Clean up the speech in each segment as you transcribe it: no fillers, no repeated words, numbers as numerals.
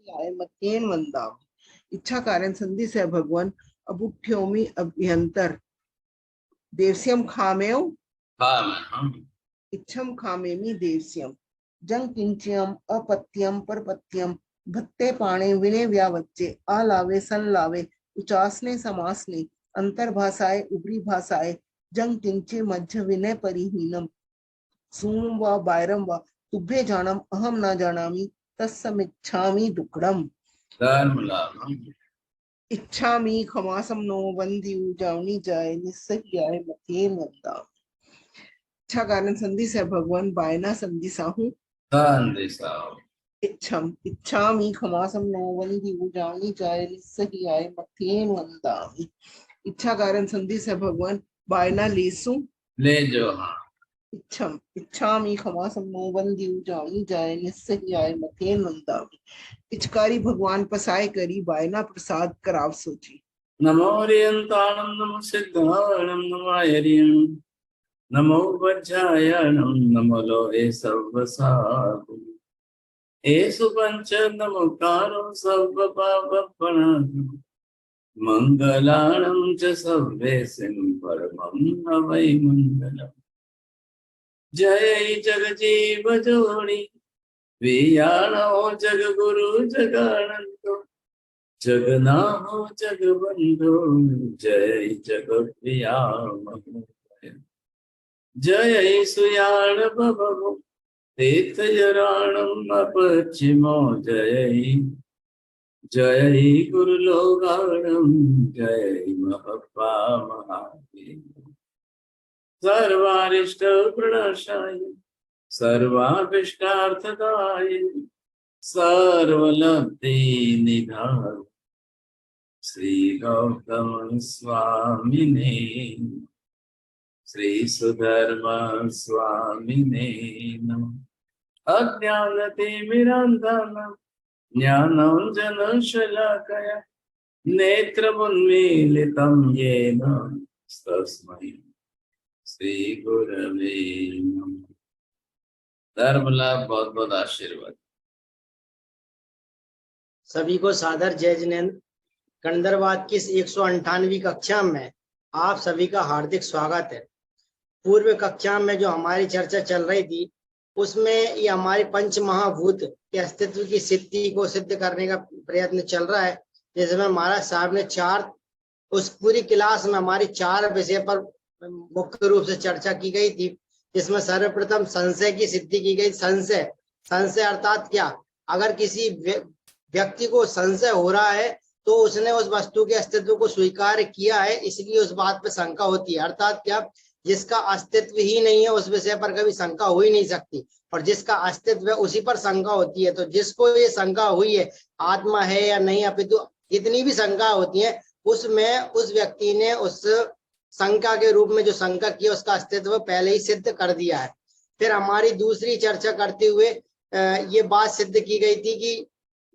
आय मत्येन वंदाम। इच्छा कारण संधि से भगवान अबुठ्योमि अभ्यंतर देवस्यम खामेव इच्छम खामेमि देवस्यम जंग किंच्यम अपत्यम परपत्यम भत्ते पाणे विने व्यावच्चे आलावे संलावे उचासने समासने अंतर्भाषाए उपरी भाषाए जंग किंचे मध्य विनय परिहीनम सूम व बायरम व तुभ्ये जानम अहम न जानामि तस्समिच्छामि दुक्कडम। इच्छामि खमासम नो वंदी उजावनी जाए निस्सही आए मत्येन वंदा। इच्छा कारण संधि से भगवान बायना संधि साहू इच्छम इच्छामि खमासम नो वंदी उजावनी जाए निस्सही आए मत्येन वंदा। इच्छा कारण संधि से भगवान बायना लेसु ले जो इच्छम इच्छामि खमासम नो वंदी उजावनी जाए निस्सही आए मत्येन वंदा। पिचकारी भगवान पसाय करी बायना प्रसाद कराव सोची। नमो रियंताणं नमो सिद्धाणं नमो आयरियं नमो वज्रायणं नमो लोहे सर्वसाधु एषु पंच नमोकारो सर्वपापप्रणाशनं मंगलाणं च सर्वेसिं परमं हवै मंगलम्। जय जगजीव जोनि वियाणो जगगुरु जगानंदो जगनाहो जगबंधो जय जगप्रिया जय सुयाण बभो तीर्थजराणम अपचिमो जय जय गुरुलोगाणम जय महपा महादेव सर्वारिष्ट प्रणाशाय सर्वाभिष्टार्थदाय सर्वलब्धि निधान श्री गौतम स्वामिने श्री सुधर्म स्वामिने नमः। अज्ञानतिमिरान्धः ज्ञानाञ्जनं शलाकया नेत्रमुन्मीलितं येन तस्मै श्री गुरवे नमः। धर्म लाभ बहुत बहुत आशीर्वाद। सभी को सादर जय जिनेन्द्र। कंदरवाद की इस 198वीं कक्षा में आप सभी का हार्दिक स्वागत है। पूर्व कक्षा में जो हमारी चर्चा चल रही थी उसमें ये हमारे पंच महाभूत के अस्तित्व की सिद्धि को सिद्ध करने का प्रयत्न चल रहा है, जिसमें महाराज साहब ने उस पूरी क्लास में हमारी 4 विषय पर मुख्य रूप से चर्चा की गई थी, जिसमें सर्वप्रथम संशय की सिद्धि की गई। संशय अर्थात क्या? अगर किसी व्यक्ति को संशय हो रहा है तो उसने उस वस्तु के अस्तित्व को स्वीकार किया है, इसलिए उस बात पर शंका होती है। अर्थात क्या? जिसका अस्तित्व ही नहीं है उस विषय पर कभी शंका हो ही नहीं सकती, और जिसका अस्तित्व है उसी पर शंका होती है। तो जिसको ये शंका हुई है आत्मा है या नहीं, अपितु जितनी भी शंका होती है उसमें उस व्यक्ति ने उस शंका के रूप में जो शंका किया उसका अस्तित्व पहले ही सिद्ध कर दिया है। फिर हमारी दूसरी चर्चा करते हुए ये बात सिद्ध की गई थी कि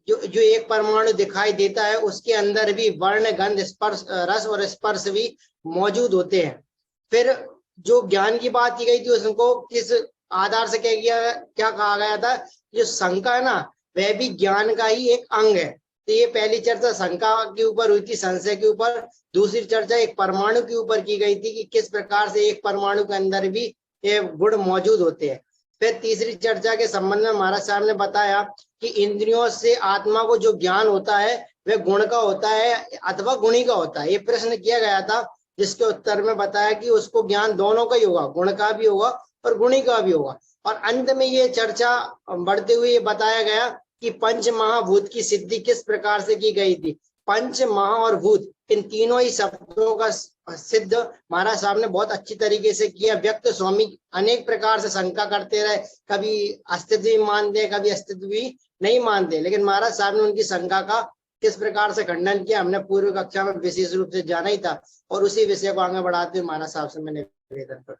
जो एक परमाणु दिखाई देता है उसके अंदर भी वर्ण, गंध, स्पर्श, रस और स्पर्श भी मौजूद होते हैं। फिर जो ज्ञान की बात की गई थी उसको किस आधार से क्या कहा गया था? जो शंका है ना वह भी ज्ञान का ही एक अंग है। तो ये पहली चर्चा शंका के ऊपर हुई थी, संशय के ऊपर। दूसरी चर्चा एक परमाणु के ऊपर की गई थी कि किस प्रकार से एक परमाणु के अंदर भी ये गुण मौजूद होते हैं। फिर तीसरी चर्चा के संबंध में महाराज साहब ने बताया कि इंद्रियों से आत्मा को जो ज्ञान होता है वह गुण का होता है अथवा गुणी का होता है। ये प्रश्न किया गया था, जिसके उत्तर में बताया कि उसको ज्ञान दोनों का ही होगा, गुण का भी होगा और गुणी का भी होगा। और अंत में ये चर्चा बढ़ते हुए ये बताया गया कि पंच महाभूत की सिद्धि किस प्रकार से की गई थी। पंच महा और भूत इन तीनों ही शब्दों का सिद्ध महाराज साहब ने बहुत अच्छी तरीके से किया। व्यक्त स्वामी अनेक प्रकार से शंका करते रहे, कभी अस्तित्व भी मानते, कभी अस्तित्व भी नहीं मानते, लेकिन महाराज साहब ने उनकी शंका का किस प्रकार से खंडन किया हमने पूर्व कक्षा में विशेष रूप से जाना ही था, और उसी विषय को आगे बढ़ाते हुए महाराज साहब से मैंने निवेदन कर।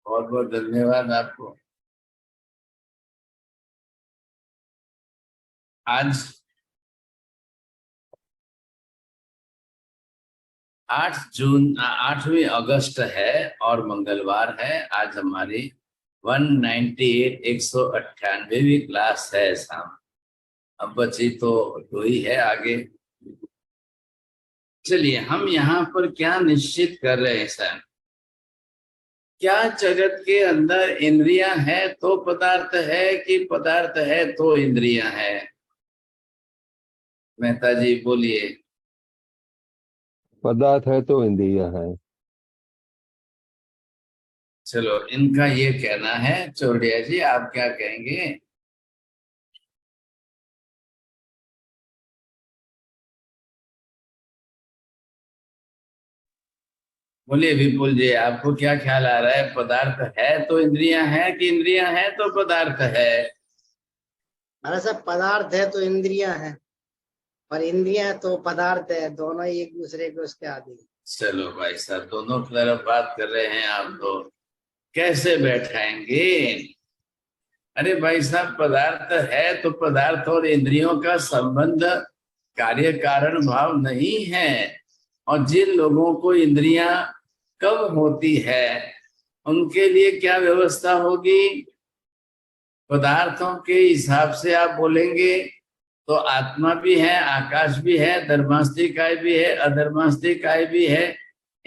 बहुत बहुत धन्यवाद आपको। आज 8वीं अगस्त है और मंगलवार है। आज हमारी 198वीं क्लास है शाम। अब बची तो दो ही है आगे। चलिए, हम यहाँ पर क्या निश्चित कर रहे हैं सर? क्या जगत के अंदर इंद्रियां है तो पदार्थ है, कि पदार्थ है तो इंद्रियां है? मेहता जी बोलिए। पदार्थ है तो इंद्रियां हैं। चलो, इनका ये कहना है। चौड़िया जी आप क्या कहेंगे? बोलिए विपुल जी, आपको क्या ख्याल आ रहा है? पदार्थ है तो इंद्रियां हैं, कि इंद्रियां हैं तो पदार्थ है? अरे सब पदार्थ है तो इंद्रियां हैं, और इंद्रियां तो पदार्थ है, दोनों ही एक दूसरे के उसके आदि। चलो भाई साहब, दोनों तरफ बात कर रहे हैं आप तो। कैसे बैठाएंगे? अरे भाई साहब, पदार्थ है तो पदार्थ और इंद्रियों का संबंध कार्य कारण भाव नहीं है। और जिन लोगों को इंद्रियां कम होती है उनके लिए क्या व्यवस्था होगी? पदार्थों के हिसाब से आप बोलेंगे तो आत्मा भी है, आकाश भी है, धर्मास्तिकाय भी है, अधर्मास्तिकाय भी है।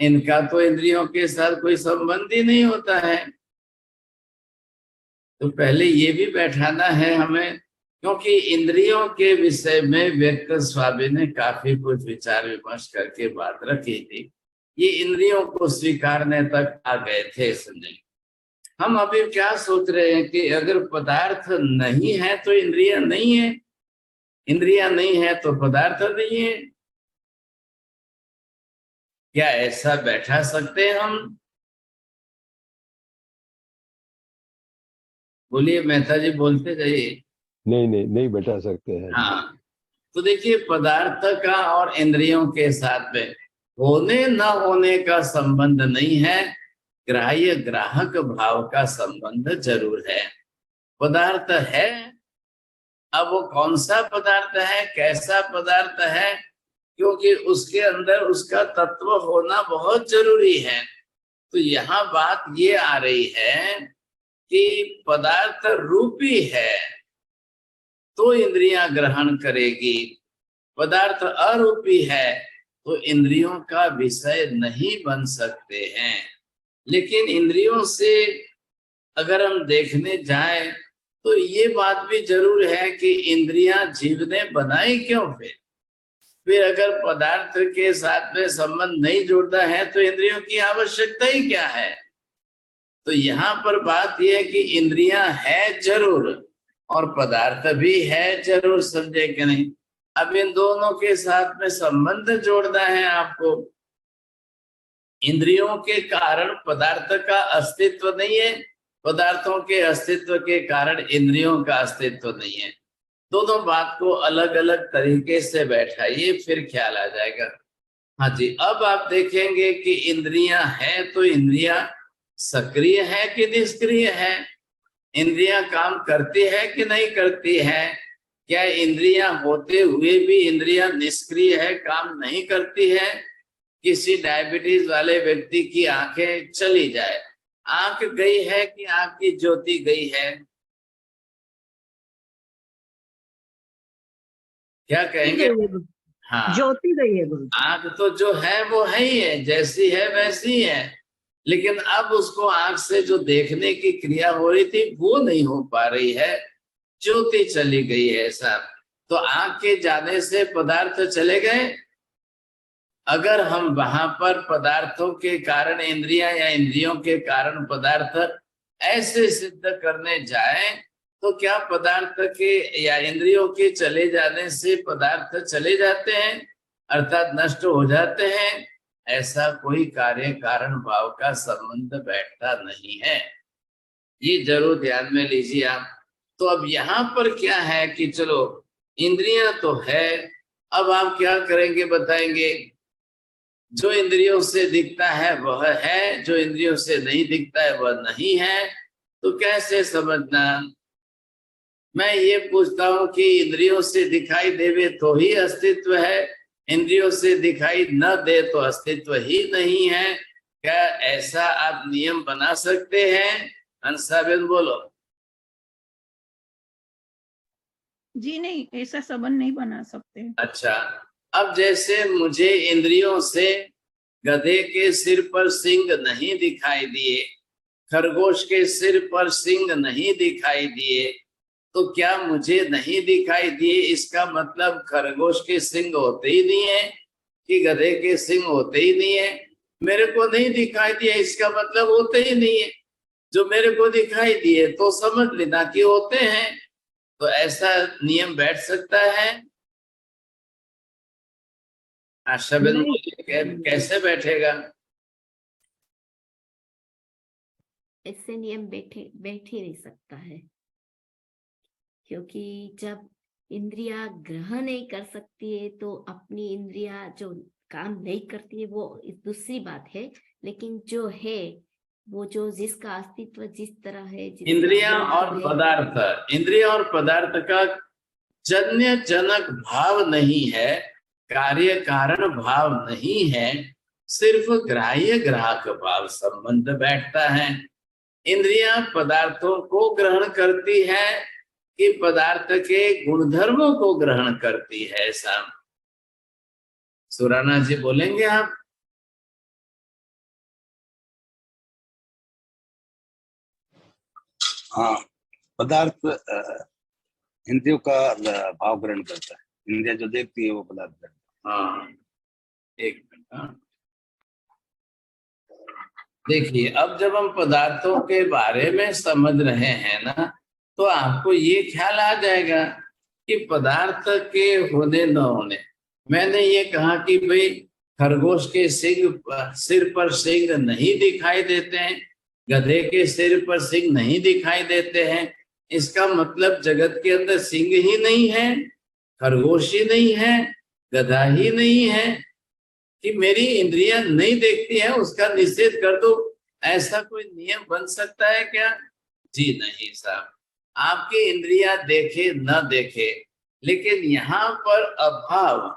इनका तो इंद्रियों के साथ कोई संबंध ही नहीं होता है। तो पहले ये भी बैठाना है हमें, क्योंकि इंद्रियों के विषय में व्यक्त स्वामी ने काफी कुछ विचार विमर्श करके बात रखी थी। ये इंद्रियों को स्वीकारने तक आ गए थे। समझे? हम अभी क्या सोच रहे हैं कि अगर पदार्थ नहीं है तो इंद्रियां नहीं है, इंद्रियां नहीं है तो पदार्थ नहीं है। क्या ऐसा बैठा सकते हैं हम? बोलिए मेहता जी, बोलते जाइए। नहीं नहीं नहीं बैठा सकते हैं। हाँ, तो देखिए, पदार्थ का और इंद्रियों के साथ में होने न होने का संबंध नहीं है, ग्राह्य ग्राहक भाव का संबंध जरूर है। पदार्थ है, अब वो कौन सा पदार्थ है, कैसा पदार्थ है, क्योंकि उसके अंदर उसका तत्व होना बहुत जरूरी है। तो यहाँ बात ये आ रही है कि पदार्थ रूपी है तो इंद्रियां ग्रहण करेगी, पदार्थ अरूपी है तो इंद्रियों का विषय नहीं बन सकते हैं। लेकिन इंद्रियों से अगर हम देखने जाएं तो ये बात भी जरूर है कि इंद्रियां जीव ने बनाई क्यों? फिर अगर पदार्थ के साथ में संबंध नहीं जुड़ता है तो इंद्रियों की आवश्यकता ही क्या है? तो यहाँ पर बात यह है कि इंद्रियां है जरूर और पदार्थ भी है जरूर। समझे कि नहीं? अब इन दोनों के साथ में संबंध जोड़ना है आपको। इंद्रियों के कारण पदार्थ का अस्तित्व नहीं है, पदार्थों के अस्तित्व के कारण इंद्रियों का अस्तित्व नहीं है। दोनों बात को अलग अलग तरीके से बैठाइए, फिर ख्याल आ जाएगा। हाँ जी, अब आप देखेंगे कि इंद्रियां हैं तो इंद्रियां सक्रिय है कि निष्क्रिय है? इंद्रियां काम करती है कि नहीं करती है? क्या इंद्रियां होते हुए भी इंद्रियां निष्क्रिय है, काम नहीं करती है? किसी डायबिटीज वाले व्यक्ति की आंखें चली जाए, आंख गई है कि आंख की ज्योति गई है? क्या कहेंगे? हाँ, ज्योति गई है गुरु। आंख तो जो है वो है ही है, जैसी है वैसी है। लेकिन अब उसको आंख से जो देखने की क्रिया हो रही थी वो नहीं हो पा रही है, ज्योति चली गई है साहब। तो आंख के जाने से पदार्थ चले गए। अगर हम वहां पर पदार्थों के कारण इंद्रियां या इंद्रियों के कारण पदार्थ ऐसे सिद्ध करने जाए तो क्या पदार्थ के या इंद्रियों के चले जाने से पदार्थ चले जाते हैं, अर्थात नष्ट हो जाते हैं? ऐसा कोई कार्य कारण भाव का संबंध बैठता नहीं है, ये जरूर ध्यान में लीजिए आप। तो अब यहाँ पर क्या है कि चलो इंद्रियां तो है, अब आप क्या करेंगे बताएंगे? जो इंद्रियों से दिखता है वह है, जो इंद्रियों से नहीं दिखता है वह नहीं है। तो कैसे समझना? मैं ये पूछता हूं कि इंद्रियों से दिखाई देवे तो ही अस्तित्व है, इंद्रियों से दिखाई न दे तो अस्तित्व ही नहीं है। क्या ऐसा आप नियम बना सकते हैं? हंसाबेन बोलो। जी नहीं, ऐसा संबंध नहीं बना सकते। अच्छा, अब जैसे मुझे इंद्रियों से गधे के सिर पर सींग नहीं दिखाई दिए, खरगोश के सिर पर सींग नहीं दिखाई दिए, तो क्या मुझे नहीं दिखाई दिए इसका मतलब खरगोश के सींग होते ही नहीं है कि गधे के सींग होते ही नहीं है? मेरे को नहीं दिखाई दिया इसका मतलब होते ही नहीं है। जो मेरे को दिखाई दिए तो समझ लेना कि होते हैं। तो ऐसा नियम बैठ सकता है? आशाबेन कैसे बैठेगा? इससे नियम बैठ ही नहीं सकता है, क्योंकि जब इंद्रिया ग्रहण नहीं कर सकती है तो अपनी इंद्रिया जो काम नहीं करती है वो दूसरी बात है, लेकिन जो है वो जो जिसका अस्तित्व जिस तरह है, इंद्रिया और पदार्थ, इंद्रिया और पदार्थ का जन्य जनक भाव नहीं है, कार्य कारण भाव नहीं है, सिर्फ ग्राह्य ग्राहक भाव संबंध बैठता है। इंद्रियां पदार्थों को ग्रहण करती है कि पदार्थ के गुणधर्मों को ग्रहण करती है? ऐसा सुराना जी बोलेंगे आप? हाँ, पदार्थ इंद्रियों का भाव ग्रहण करता है। इंद्रिया जो देखती है वो पदार्थ ग्रहण। हाँ, एक मिनट। देखिए, अब जब हम पदार्थों के बारे में समझ रहे हैं ना, तो आपको ये ख्याल आ जाएगा कि पदार्थ के होने न होने। मैंने ये कहा कि भाई खरगोश के सिर पर सींग नहीं दिखाई देते हैं, गधे के सिर पर सींग नहीं दिखाई देते हैं, इसका मतलब जगत के अंदर सींग ही नहीं है, खरगोश ही नहीं है, गधा ही नहीं है कि मेरी इंद्रियां नहीं देखती है उसका निषेध कर दो? ऐसा कोई नियम बन सकता है क्या? जी नहीं साहब, आपकी इंद्रियां देखे न देखे, लेकिन यहाँ पर अभाव,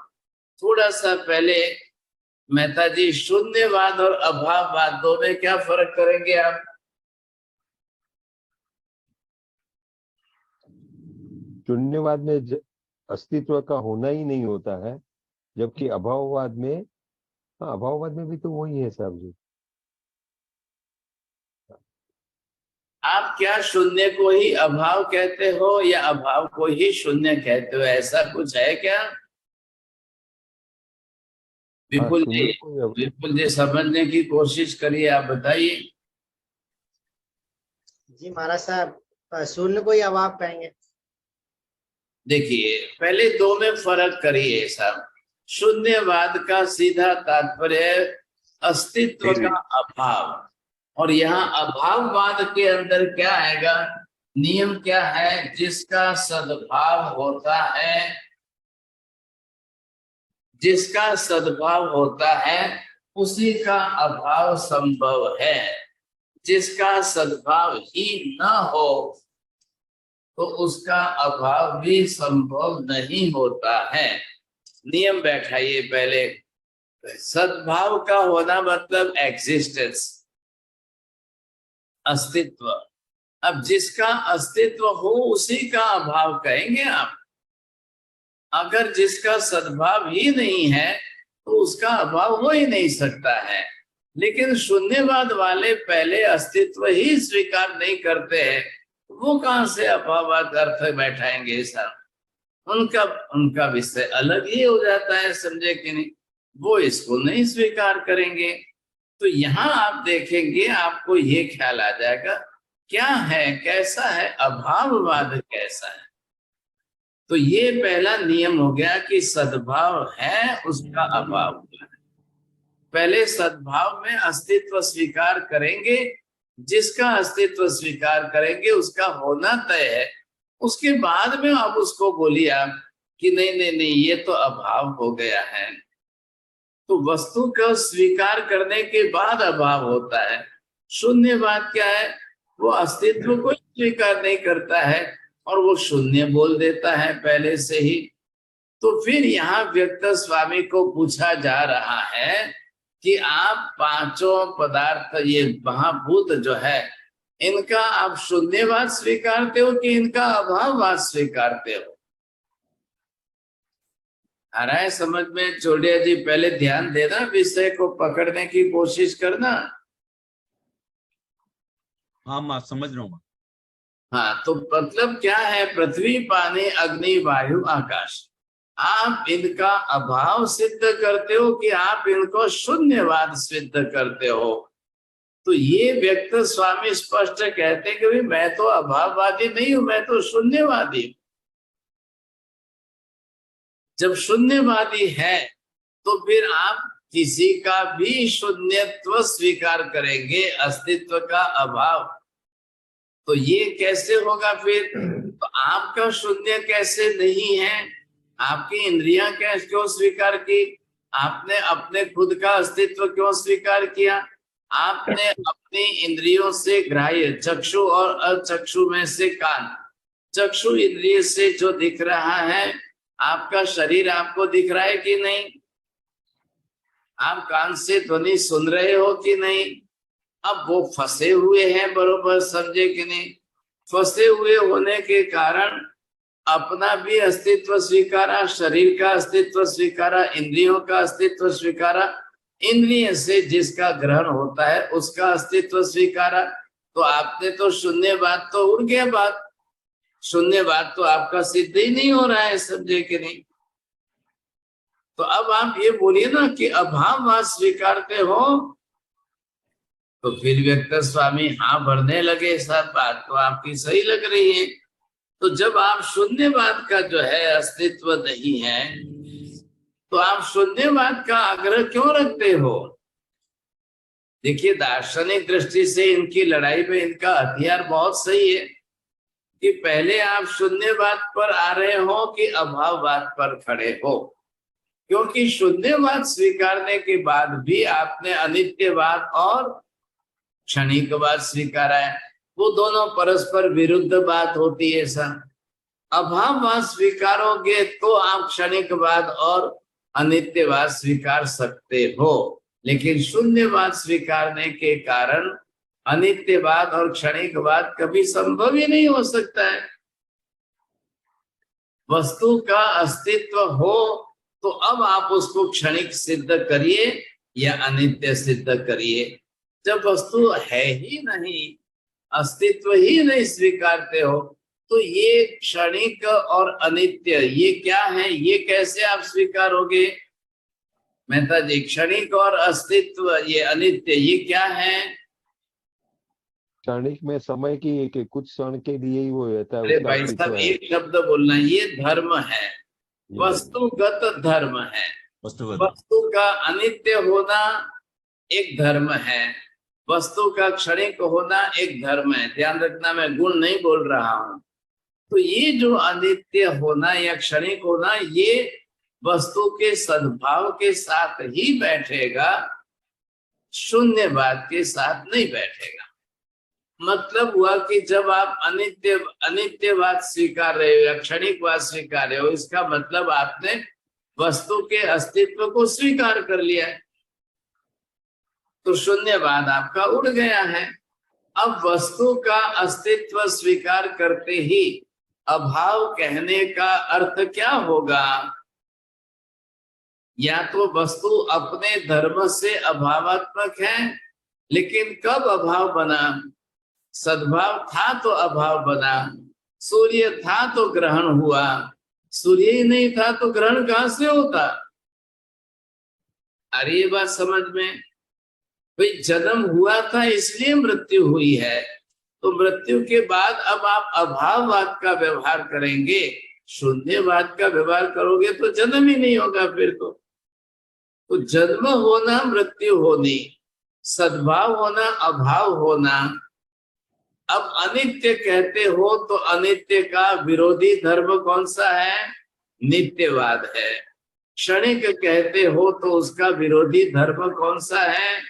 थोड़ा सा पहले मेहता जी शून्यवाद और अभाववाद दो में क्या फर्क करेंगे आप? शून्यवाद में अस्तित्व का होना ही नहीं होता है, जबकि अभाववाद में, हाँ, अभाववाद में भी तो वही है साहब जी। आप क्या शून्य को ही अभाव कहते हो या अभाव को ही शून्य कहते हो? ऐसा कुछ है क्या? विपुल जी समझने की कोशिश करिए, आप बताइए। जी महाराज साहब, शून्य को ही अभाव कहेंगे। देखिए, पहले दो में फर्क करिए साहब। शून्यवाद का सीधा तात्पर्य अस्तित्व का अभाव, और यहाँ अभाववाद के अंदर क्या आएगा? नियम क्या है? जिसका सद्भाव होता है, जिसका सद्भाव होता है उसी का अभाव संभव है। जिसका सद्भाव ही न हो तो उसका अभाव भी संभव नहीं होता है। नियम बैठाइए पहले। सद्भाव का होना मतलब एग्जिस्टेंस, अस्तित्व। अब जिसका अस्तित्व हो उसी का अभाव कहेंगे आप। अगर जिसका सद्भाव ही नहीं है तो उसका अभाव हो ही नहीं सकता है। लेकिन शून्यवाद वाले पहले अस्तित्व ही स्वीकार नहीं करते हैं, वो कहां से अभाववाद अर्थ बैठाएंगे सर? उनका विषय अलग ही हो जाता है, समझे कि नहीं? वो इसको नहीं स्वीकार करेंगे। तो यहाँ आप देखेंगे, आपको ये ख्याल आ जाएगा क्या है, कैसा है अभाववाद, कैसा है। तो ये पहला नियम हो गया कि सद्भाव है उसका अभाव है। पहले सद्भाव में अस्तित्व स्वीकार करेंगे, जिसका अस्तित्व स्वीकार करेंगे उसका होना तय है। उसके बाद में आप उसको बोलिए आप कि नहीं नहीं नहीं ये तो अभाव हो गया है। तो वस्तु का स्वीकार करने के बाद अभाव होता है। शून्यवाद क्या है? वो अस्तित्व को स्वीकार नहीं करता है और वो शून्य बोल देता है पहले से ही। तो फिर यहाँ व्यक्त स्वामी को पूछा जा रहा है कि आप पांचों पदार्थ, ये महाभूत जो है, इनका आप शून्यवाद स्वीकारते हो कि इनका अभाववाद स्वीकारते हो? आ रहा है समझ में? चोटिया जी पहले ध्यान देना, विषय को पकड़ने की कोशिश करना। हाँ माँ समझ रहा हूँ। हाँ, तो मतलब क्या है? पृथ्वी, पानी, अग्नि, वायु, आकाश, आप इनका अभाव सिद्ध करते हो कि आप इनको शून्यवाद सिद्ध करते हो? तो ये व्यक्त स्वामी स्पष्ट कहते हैं कि भाई मैं तो अभाववादी नहीं हूं, मैं तो शून्यवादी हूं। जब शून्यवादी है तो फिर आप किसी का भी शून्यत्व स्वीकार करेंगे, अस्तित्व का अभाव। तो ये कैसे होगा फिर? तो आपका शून्य कैसे नहीं है? आपकी इंद्रियां क्यों स्वीकार की? आपने अपने खुद का अस्तित्व क्यों स्वीकार किया? आपने अपनी इंद्रियों से ग्राह्य चक्षु और अचक्षु में से कान, चक्षु इंद्रिय से जो दिख रहा है, आपका शरीर आपको दिख रहा है कि नहीं? आप कान से ध्वनि सुन रहे हो कि नहीं? अब वो फंसे हुए हैं, बरोबर समझे कि नहीं? फंसे हुए होने के कारण अपना भी अस्तित्व स्वीकारा, शरीर का अस्तित्व स्वीकारा, इंद्रियों का अस्तित्व स्वीकारा, इंद्रिय से जिसका ग्रहण होता है उसका अस्तित्व स्वीकारा। तो आपने तो शून्यवाद तो उड़ गया बात, शून्यवाद तो आपका सिद्ध ही नहीं हो रहा है, समझे कि नहीं? तो अब आप ये बोलिए ना कि अभाववाद स्वीकारते हो, तो फिर व्यक्त स्वामी हाँ भरने लगे, सब बात तो आपकी सही लग रही है। तो जब आप शून्यवाद का जो है अस्तित्व नहीं है, तो आप शून्यवाद का आग्रह क्यों रखते हो? देखिए, दार्शनिक दृष्टि से इनकी लड़ाई में इनका हथियार बहुत सही है कि पहले आप शून्यवाद पर आ रहे हो कि अभाववाद पर खड़े हो। क्योंकि शून्यवाद स्वीकारने के बाद भी आपने अनित्यवाद और क्षणिकवाद स्वीकारा है, वो दोनों परस्पर विरुद्ध बात होती है। ऐसा अभाववाद स्वीकारोगे तो आप क्षणिकवाद और अनित्यवाद स्वीकार सकते हो, लेकिन शून्यवाद स्वीकारने के कारण अनित्यवाद और क्षणिकवाद कभी संभव ही नहीं हो सकता है। वस्तु का अस्तित्व हो तो अब आप उसको क्षणिक सिद्ध करिए या अनित्य सिद्ध करिए। जब वस्तु है ही नहीं, अस्तित्व ही नहीं स्वीकारते हो, तो ये क्षणिक और अनित्य ये क्या है? ये कैसे आप स्वीकारोगे? मेहता जी, क्षणिक और अस्तित्व, ये अनित्य, ये क्या है? क्षणिक में समय की एक कुछ क्षण के लिए ही वो रहता है। अरे उसका भाई अस्तित्व साहब, है। एक शब्द बोलना, ये धर्म है, वस्तुगत धर्म है। वस्तु का अनित्य होना एक धर्म है, वस्तु का क्षणिक होना एक धर्म है। ध्यान रखना, मैं गुण नहीं बोल रहा हूं। तो ये जो अनित्य होना या क्षणिक होना, ये वस्तु के सद्भाव के साथ ही बैठेगा, शून्यवाद के साथ नहीं बैठेगा। मतलब हुआ कि जब आप अनित्यवाद स्वीकार रहे हो या क्षणिकवाद स्वीकार रहे हो, इसका मतलब आपने वस्तु के अस्तित्व को स्वीकार कर लिया है, तो शून्यवाद आपका उड़ गया है। अब वस्तु का अस्तित्व स्वीकार करते ही अभाव कहने का अर्थ क्या होगा? या तो वस्तु अपने धर्म से अभावात्मक है, लेकिन कब अभाव बना? सद्भाव था तो अभाव बना, सूर्य था तो ग्रहण हुआ, सूर्य ही नहीं था तो ग्रहण कहां से होता? अरे ये बात समझ में? भाई जन्म हुआ था इसलिए मृत्यु हुई है, तो मृत्यु के बाद अब आप अभाववाद का व्यवहार करेंगे, शून्यवाद का व्यवहार करोगे तो जन्म ही नहीं होगा फिर तो जन्म होना, मृत्यु होनी, सद्भाव होना, अभाव होना। अब अनित्य कहते हो तो अनित्य का विरोधी धर्म कौन सा है? नित्यवाद है। क्षणिक कहते हो तो उसका विरोधी धर्म कौन सा है?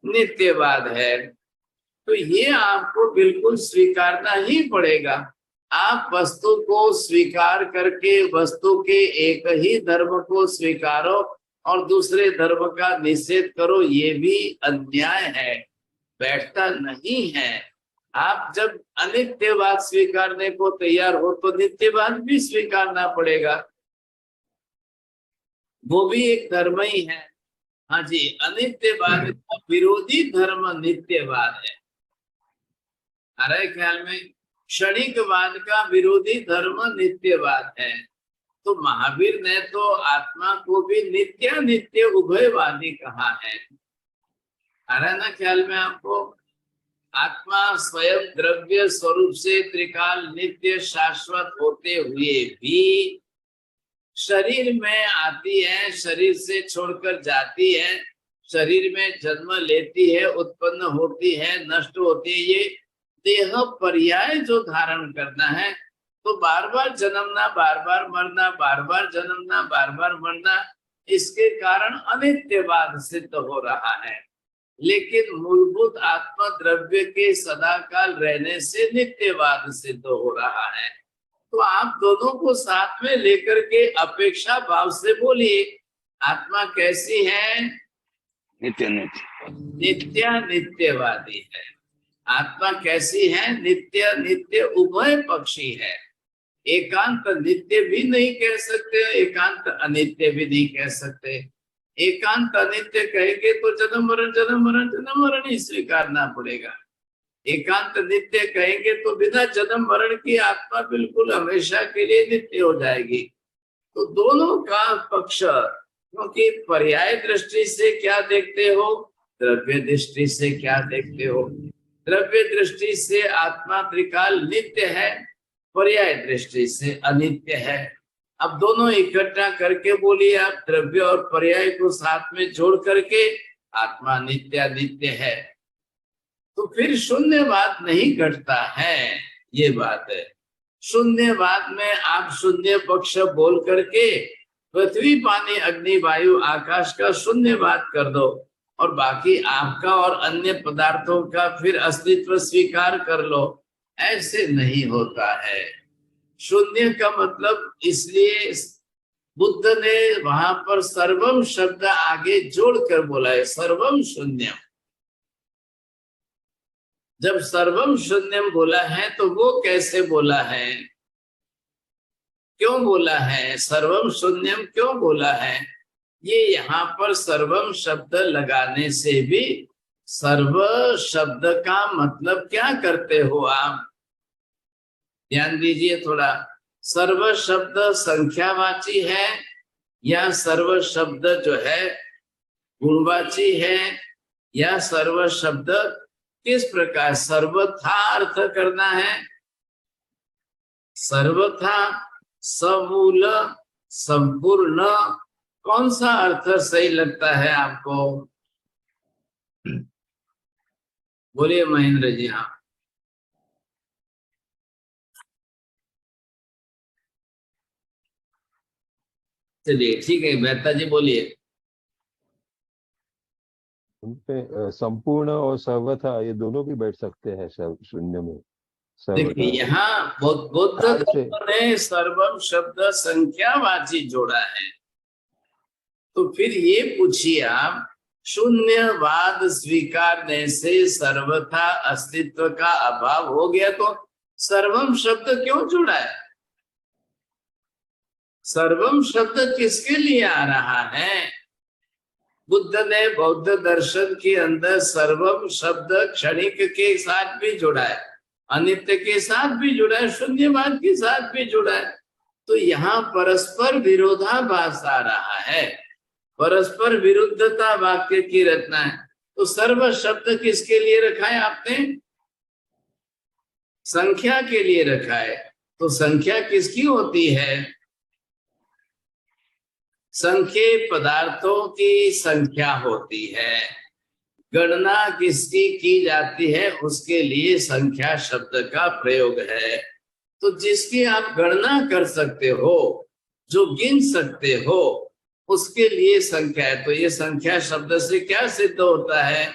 नित्यवाद है। तो ये आपको बिल्कुल स्वीकारना ही पड़ेगा। आप वस्तु को स्वीकार करके वस्तु के एक ही धर्म को स्वीकारो और दूसरे धर्म का निषेध करो, ये भी अन्याय है, बैठता नहीं है। आप जब अनित्यवाद स्वीकारने को तैयार हो तो नित्यवाद भी स्वीकारना पड़ेगा। वो भी एक धर्म ही है। हाँ जी, अनित्यवाद का विरोधी धर्म नित्यवाद है। आ रहा है ख्याल में? क्षणिकवाद का विरोधी धर्म नित्यवाद है। तो महावीर ने तो आत्मा को भी नित्य उभयवादी कहा है। आ रहा है ना ख्याल में आपको? आत्मा स्वयं द्रव्य स्वरूप से त्रिकाल नित्य शाश्वत होते हुए भी शरीर में आती है, शरीर से छोड़कर जाती है, शरीर में जन्म लेती है, उत्पन्न होती है, नष्ट होती है। ये देह पर्याय जो धारण करना है, तो बार बार जन्मना, बार बार मरना, बार बार जन्मना, बार बार मरना, इसके कारण अनित्यवाद सिद्ध हो रहा है। लेकिन मूलभूत आत्मा द्रव्य के सदाकाल रहने से नित्यवाद सिद्ध हो रहा है। तो आप दोनों को साथ में लेकर के अपेक्षा भाव से बोलिए, आत्मा कैसी है? नित्य नित्य नित्य नित्यवादी है। आत्मा कैसी है? नित्य नित्य उभय पक्षी है। एकांत नित्य भी नहीं कह सकते, एकांत अनित्य भी नहीं कह सकते। एकांत अनित्य कहेंगे तो जन्म मरण ही स्वीकारना पड़ेगा। एकांत नित्य कहेंगे तो बिना जन्म मरण की आत्मा बिल्कुल हमेशा के लिए नित्य हो जाएगी। तो दोनों का पक्ष, क्योंकि पर्याय दृष्टि से क्या देखते हो, द्रव्य दृष्टि से क्या देखते हो। द्रव्य दृष्टि से आत्मा त्रिकाल नित्य है, पर्याय दृष्टि से अनित्य है। अब दोनों इकट्ठा करके बोलिए आप, द्रव्य और पर्याय को साथ में जोड़ करके आत्मा नित्य नित्य है। तो फिर शून्यवाद नहीं घटता है, ये बात है। शून्यवाद में आप शून्य पक्ष बोल करके पृथ्वी पानी अग्नि वायु आकाश का शून्यवाद कर दो और बाकी आपका और अन्य पदार्थों का फिर अस्तित्व स्वीकार कर लो। ऐसे नहीं होता है। शून्य का मतलब, इसलिए बुद्ध ने वहां पर सर्वम शब्द आगे जोड़कर बोला है, सर्वम शून्यम। जब सर्वम शून्यम बोला है तो वो कैसे बोला है, क्यों बोला है, सर्वम शून्यम क्यों बोला है? ये यहाँ पर सर्वम शब्द लगाने से भी सर्व शब्द का मतलब क्या करते हो आप? ध्यान दीजिए थोड़ा। सर्व शब्द संख्यावाची है या सर्व शब्द जो है गुणवाची है, या सर्व शब्द किस प्रकार सर्वथा अर्थ करना है? सर्वथा, समूल, संपूर्ण, कौन सा अर्थ सही लगता है आपको? बोलिए महेंद्र जी। हाँ, चलिए ठीक है, मेहता जी बोलिए। उनपे संपूर्ण और सर्वथा ये दोनों भी बैठ सकते हैं शून्य में। देखिए यहाँ बुद्ध ने सर्वम शब्द संख्यावाची जोड़ा है। तो फिर ये पूछिए आप, शून्यवाद स्वीकारने से सर्वथा अस्तित्व का अभाव हो गया, तो सर्वम शब्द क्यों जुड़ा है? सर्वम शब्द किसके लिए आ रहा है? बुद्ध ने बौद्ध दर्शन के अंदर सर्वम शब्द क्षणिक के साथ भी जुड़ा है, अनित्य के साथ भी जुड़ा है, शून्यवाद के साथ भी जुड़ा है। तो यहाँ परस्पर विरोधाभास आ रहा है, परस्पर विरुद्धता वाक्य की रचना है। तो सर्व शब्द किसके लिए रखा है आपने? संख्या के लिए रखा है। तो संख्या किसकी होती है? संख्या पदार्थों की संख्या होती है। गणना किसकी की जाती है, उसके लिए संख्या शब्द का प्रयोग है। तो जिसकी आप गणना कर सकते हो, जो गिन सकते हो, उसके लिए संख्या है। तो ये संख्या शब्द से क्या सिद्ध होता है?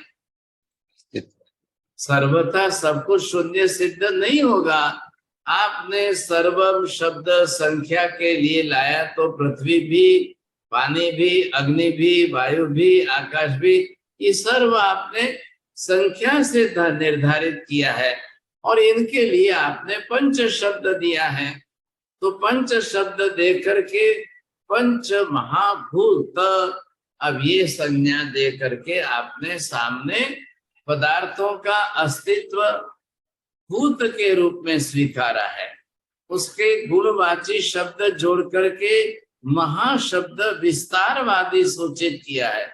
सर्वथा सब कुछ शून्य सिद्ध नहीं होगा। आपने सर्वम शब्द संख्या के लिए लाया तो पृथ्वी भी, पानी भी, अग्नि भी, वायु भी, आकाश भी, ये सर्व आपने संख्या से निर्धारित किया है और इनके लिए आपने पंच शब्द दिया है। तो पंच शब्द दे करके पंच महाभूत, अब ये संज्ञा दे करके आपने सामने पदार्थों का अस्तित्व भूत के रूप में स्वीकारा है। उसके गुणवाची शब्द जोड़ करके महाशब्द विस्तारवादी सूचित किया है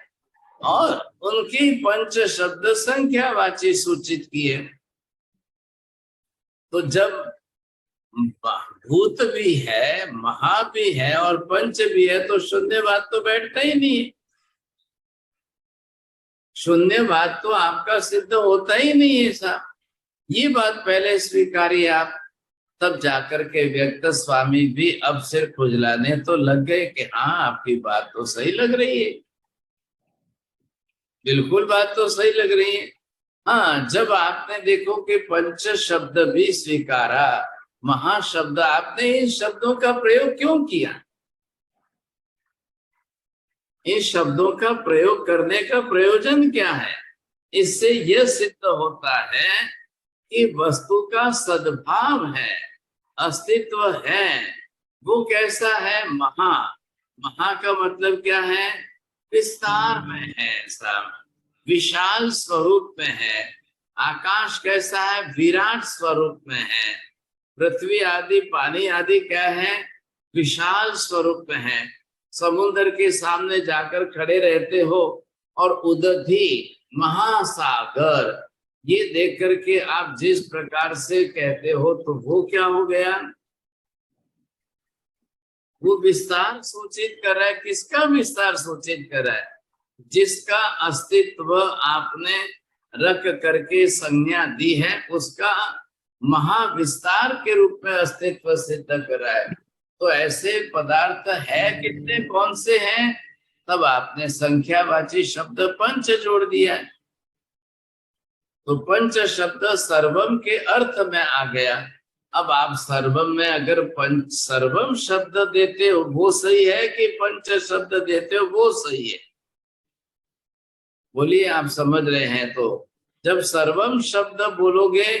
और उनकी पंच शब्द संख्यावाची सूचित किए। तो जब भूत भी है, महा भी है और पंच भी है, तो शून्यवाद तो बैठता ही नहीं है। शून्यवाद तो आपका सिद्ध होता ही नहीं है साहब। ये बात पहले स्वीकारिए आप, तब जाकर के व्यक्त स्वामी भी अब सिर खुजलाने तो लग गए कि हाँ आपकी बात तो सही लग रही है, बिल्कुल बात तो सही लग रही है। हाँ, जब आपने देखो कि पंच शब्द भी स्वीकारा, महाशब्द, आपने इन शब्दों का प्रयोग क्यों किया? इन शब्दों का प्रयोग करने का प्रयोजन क्या है? इससे यह सिद्ध होता है कि वस्तु का सद्भाव है, अस्तित्व है। वो कैसा है? महा। महा का मतलब क्या है? विस्तार में है, सब विशाल स्वरूप में है। आकाश कैसा है? विराट स्वरूप में है। पृथ्वी आदि, पानी आदि क्या है? विशाल स्वरूप में है। समुद्र के सामने जाकर खड़े रहते हो और उदधि महासागर, ये देख करके आप जिस प्रकार से कहते हो, तो वो क्या हो गया? वो विस्तार सूचित कर रहा है। किसका विस्तार सूचित कर रहा है? जिसका अस्तित्व आपने रख करके संज्ञा दी है, उसका महाविस्तार के रूप में अस्तित्व सिद्ध कर रहा है। तो ऐसे पदार्थ है कितने, कौन से हैं? तब आपने संख्यावाची शब्द पंच जोड़ दिया है। तो पंच शब्द सर्वम के अर्थ में आ गया। अब आप सर्वम में अगर पंच सर्वम शब्द देते हो वो सही है कि पंच शब्द देते हो वो सही है? बोलिए, आप समझ रहे हैं? तो जब सर्वम शब्द बोलोगे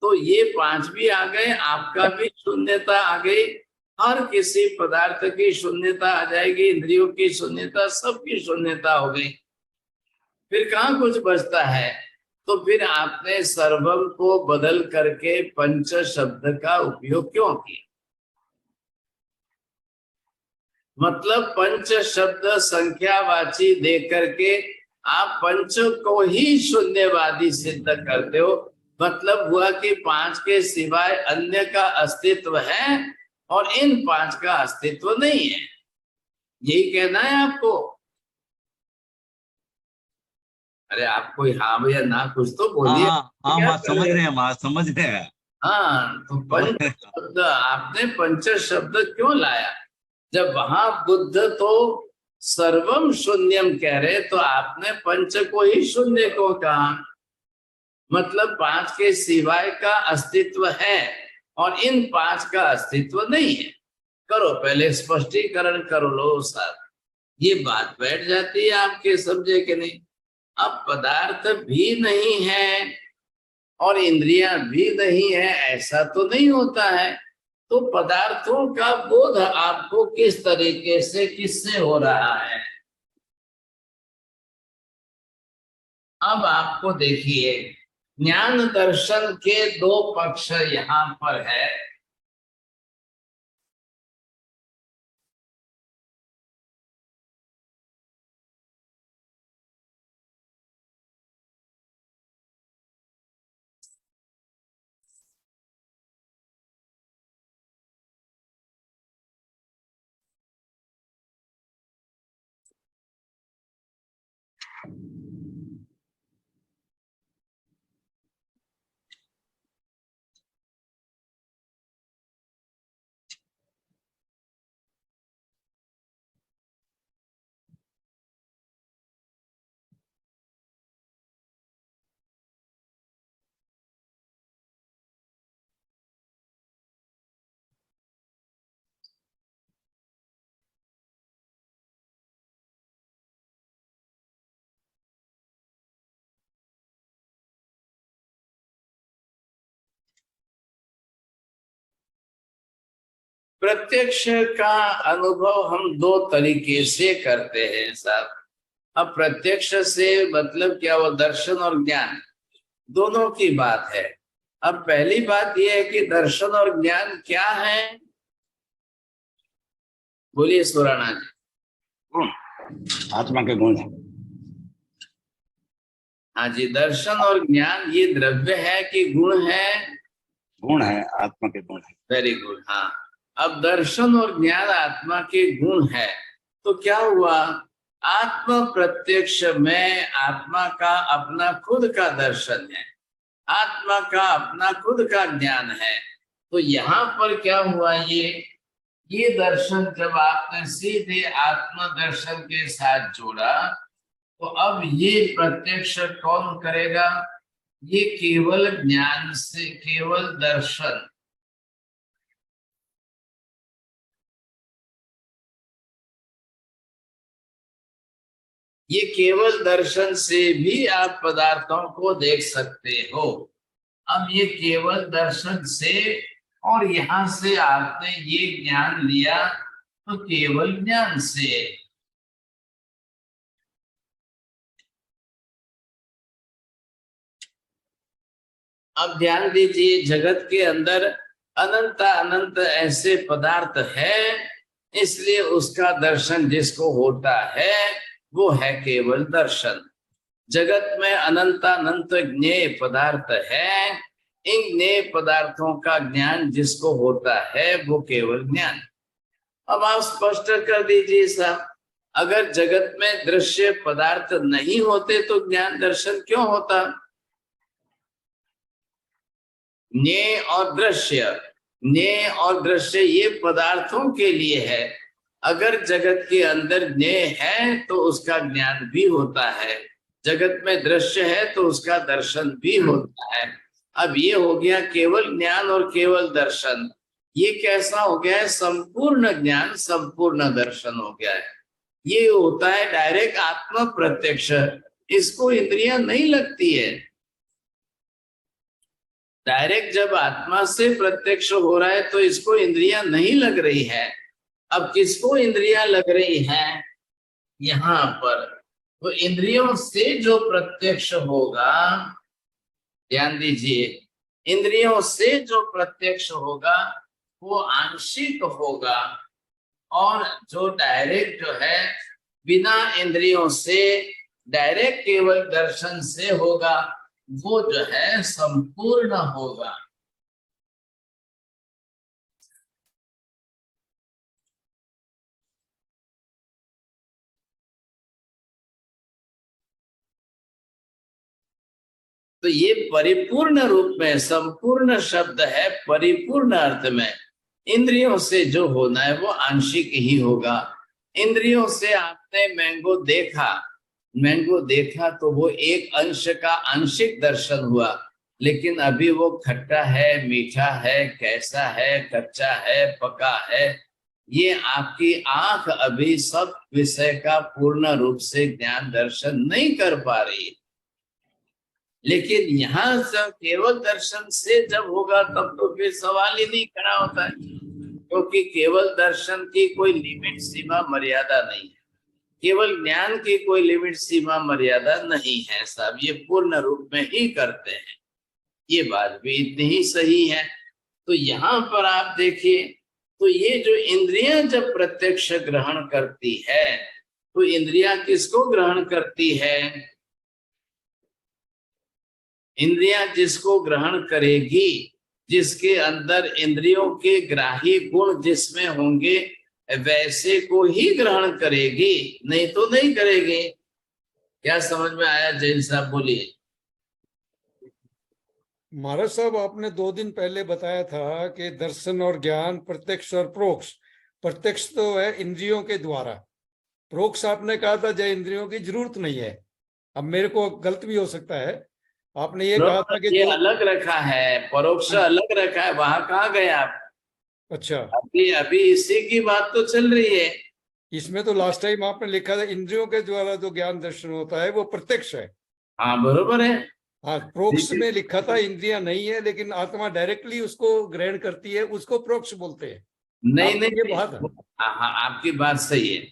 तो ये पांच भी आ गए, आपका भी शून्यता आ गई, हर किसी पदार्थ की शून्यता आ जाएगी, इंद्रियों की शून्यता, सबकी शून्यता हो गई। फिर कहाँ कुछ बचता है? तो फिर आपने सर्वम को बदल करके पंच शब्द का उपयोग क्यों किया? मतलब पंच शब्द संख्यावाची दे करके आप पंच को ही शून्यवादी सिद्ध करते हो। मतलब हुआ कि पांच के सिवाय अन्य का अस्तित्व है और इन पांच का अस्तित्व नहीं है, यही कहना है आपको? अरे आप कोई हाँ भैया ना कुछ तो बोलिए। हाँ समझ रहे हैं, माँ समझ रहे हैं। हाँ, तो पंच शब्द आपने पंच शब्द क्यों लाया? जब वहां बुद्ध तो सर्वम शून्यम कह रहे, तो आपने पंच को ही शून्य को कहा। मतलब पांच के सिवाय का अस्तित्व है और इन पांच का अस्तित्व नहीं है। करो, पहले स्पष्टीकरण करो लो साहब, ये बात बैठ जाती है आपके, समझे कि नहीं? अब पदार्थ भी नहीं है और इंद्रियां भी नहीं है, ऐसा तो नहीं होता है। तो पदार्थों का बोध आपको किस तरीके से, किससे हो रहा है? अब आपको देखिए, ज्ञान दर्शन के दो पक्ष यहाँ पर है। प्रत्यक्ष का अनुभव हम दो तरीके से करते हैं साहब। अब प्रत्यक्ष से मतलब क्या, वो दर्शन और ज्ञान दोनों की बात है। अब पहली बात यह है कि दर्शन और ज्ञान क्या है, बोलिए सुराणा जी। गुण, आत्मा के गुण है। हाँ जी, दर्शन और ज्ञान ये द्रव्य है कि गुण है? गुण है, आत्मा के गुण है। Very good. हाँ, अब दर्शन और ज्ञान आत्मा के गुण है, तो क्या हुआ, आत्म प्रत्यक्ष में आत्मा का अपना खुद का दर्शन है, आत्मा का अपना खुद का ज्ञान है। तो यहाँ पर क्या हुआ, ये दर्शन जब आपने सीधे आत्म दर्शन के साथ जोड़ा, तो अब ये प्रत्यक्ष कौन करेगा, ये केवल ज्ञान से, केवल दर्शन, ये केवल दर्शन से भी आप पदार्थों को देख सकते हो। अब ये केवल दर्शन से, और यहां से आपने ये ज्ञान लिया तो केवल ज्ञान से। अब ध्यान दीजिए, जगत के अंदर अनंत अनंत ऐसे पदार्थ है, इसलिए उसका दर्शन जिसको होता है वो है केवल दर्शन। जगत में अनंत अनंत ज्ञेय पदार्थ है, इन ज्ञेय पदार्थों का ज्ञान जिसको होता है वो केवल ज्ञान। अब आप स्पष्ट कर दीजिए साहब, अगर जगत में दृश्य पदार्थ नहीं होते तो ज्ञान दर्शन क्यों होता? ज्ञेय और दृश्य, ज्ञेय और दृश्य ये पदार्थों के लिए है। अगर जगत के अंदर ज्ञेय है तो उसका ज्ञान भी होता है, जगत में दृश्य है तो उसका दर्शन भी होता है। अब ये हो गया केवल ज्ञान और केवल दर्शन। ये कैसा हो गया है, संपूर्ण ज्ञान संपूर्ण दर्शन हो गया है। ये होता है डायरेक्ट आत्म प्रत्यक्ष, इसको इंद्रियां नहीं लगती है। डायरेक्ट जब आत्मा से प्रत्यक्ष हो रहा है तो इसको इंद्रियां नहीं लग रही है। अब किसको इंद्रियां लग रही हैं? यहाँ पर तो इंद्रियों से जो प्रत्यक्ष होगा, ध्यान दीजिए, इंद्रियों से जो प्रत्यक्ष होगा वो आंशिक होगा, और जो डायरेक्ट जो है बिना इंद्रियों से डायरेक्ट केवल दर्शन से होगा वो जो है संपूर्ण होगा। तो ये परिपूर्ण रूप में, संपूर्ण शब्द है परिपूर्ण अर्थ में। इंद्रियों से जो होना है वो आंशिक ही होगा। इंद्रियों से आपने मैंगो देखा, मैंगो देखा तो वो एक अंश का आंशिक दर्शन हुआ, लेकिन अभी वो खट्टा है, मीठा है, कैसा है, कच्चा है, पका है, ये आपकी आंख अभी सब विषय का पूर्ण रूप से ज्ञान दर्शन नहीं कर पा रही। लेकिन यहाँ से केवल दर्शन से जब होगा तब तो फिर सवाल ही नहीं खड़ा होता है, क्योंकि केवल दर्शन की कोई लिमिट सीमा मर्यादा नहीं है, केवल ज्ञान की कोई लिमिट सीमा मर्यादा नहीं है साहब, ये पूर्ण रूप में ही करते हैं। ये बात भी इतनी ही सही है। तो यहाँ पर आप देखिए, तो ये जो इंद्रियां जब प्रत्यक्ष ग्रहण करती है तो इंद्रियां किसको ग्रहण करती है? इंद्रियां जिसको ग्रहण करेगी, जिसके अंदर इंद्रियों के ग्राही गुण जिसमें होंगे वैसे को ही ग्रहण करेगी, नहीं तो नहीं करेगी। क्या समझ में आया जैन साहब, बोलिए। महाराज साहब, आपने 2 दिन पहले बताया था कि दर्शन और ज्ञान प्रत्यक्ष और प्रोक्ष। प्रत्यक्ष तो है इंद्रियों के द्वारा, प्रोक्ष आपने कहा था जय इंद्रियों की जरूरत नहीं है। अब मेरे को गलत भी हो सकता है, आपने ये कहा था कि ये अलग रखा है, परोक्ष अलग रखा है, वहां कहाँ गए आप? अच्छा, अभी इसी की बात तो चल रही है। इसमें तो लास्ट टाइम आपने लिखा था इंद्रियों के द्वारा जो ज्ञान दर्शन होता है वो प्रत्यक्ष है। हाँ बरोबर है। हाँ, प्रोक्ष में लिखा था इंद्रियां नहीं है, लेकिन आत्मा डायरेक्टली उसको ग्रहण करती है, उसको प्रोक्ष बोलते हैं। नहीं आपकी नहीं ये बात है। हाँ हाँ, आपकी बात सही है।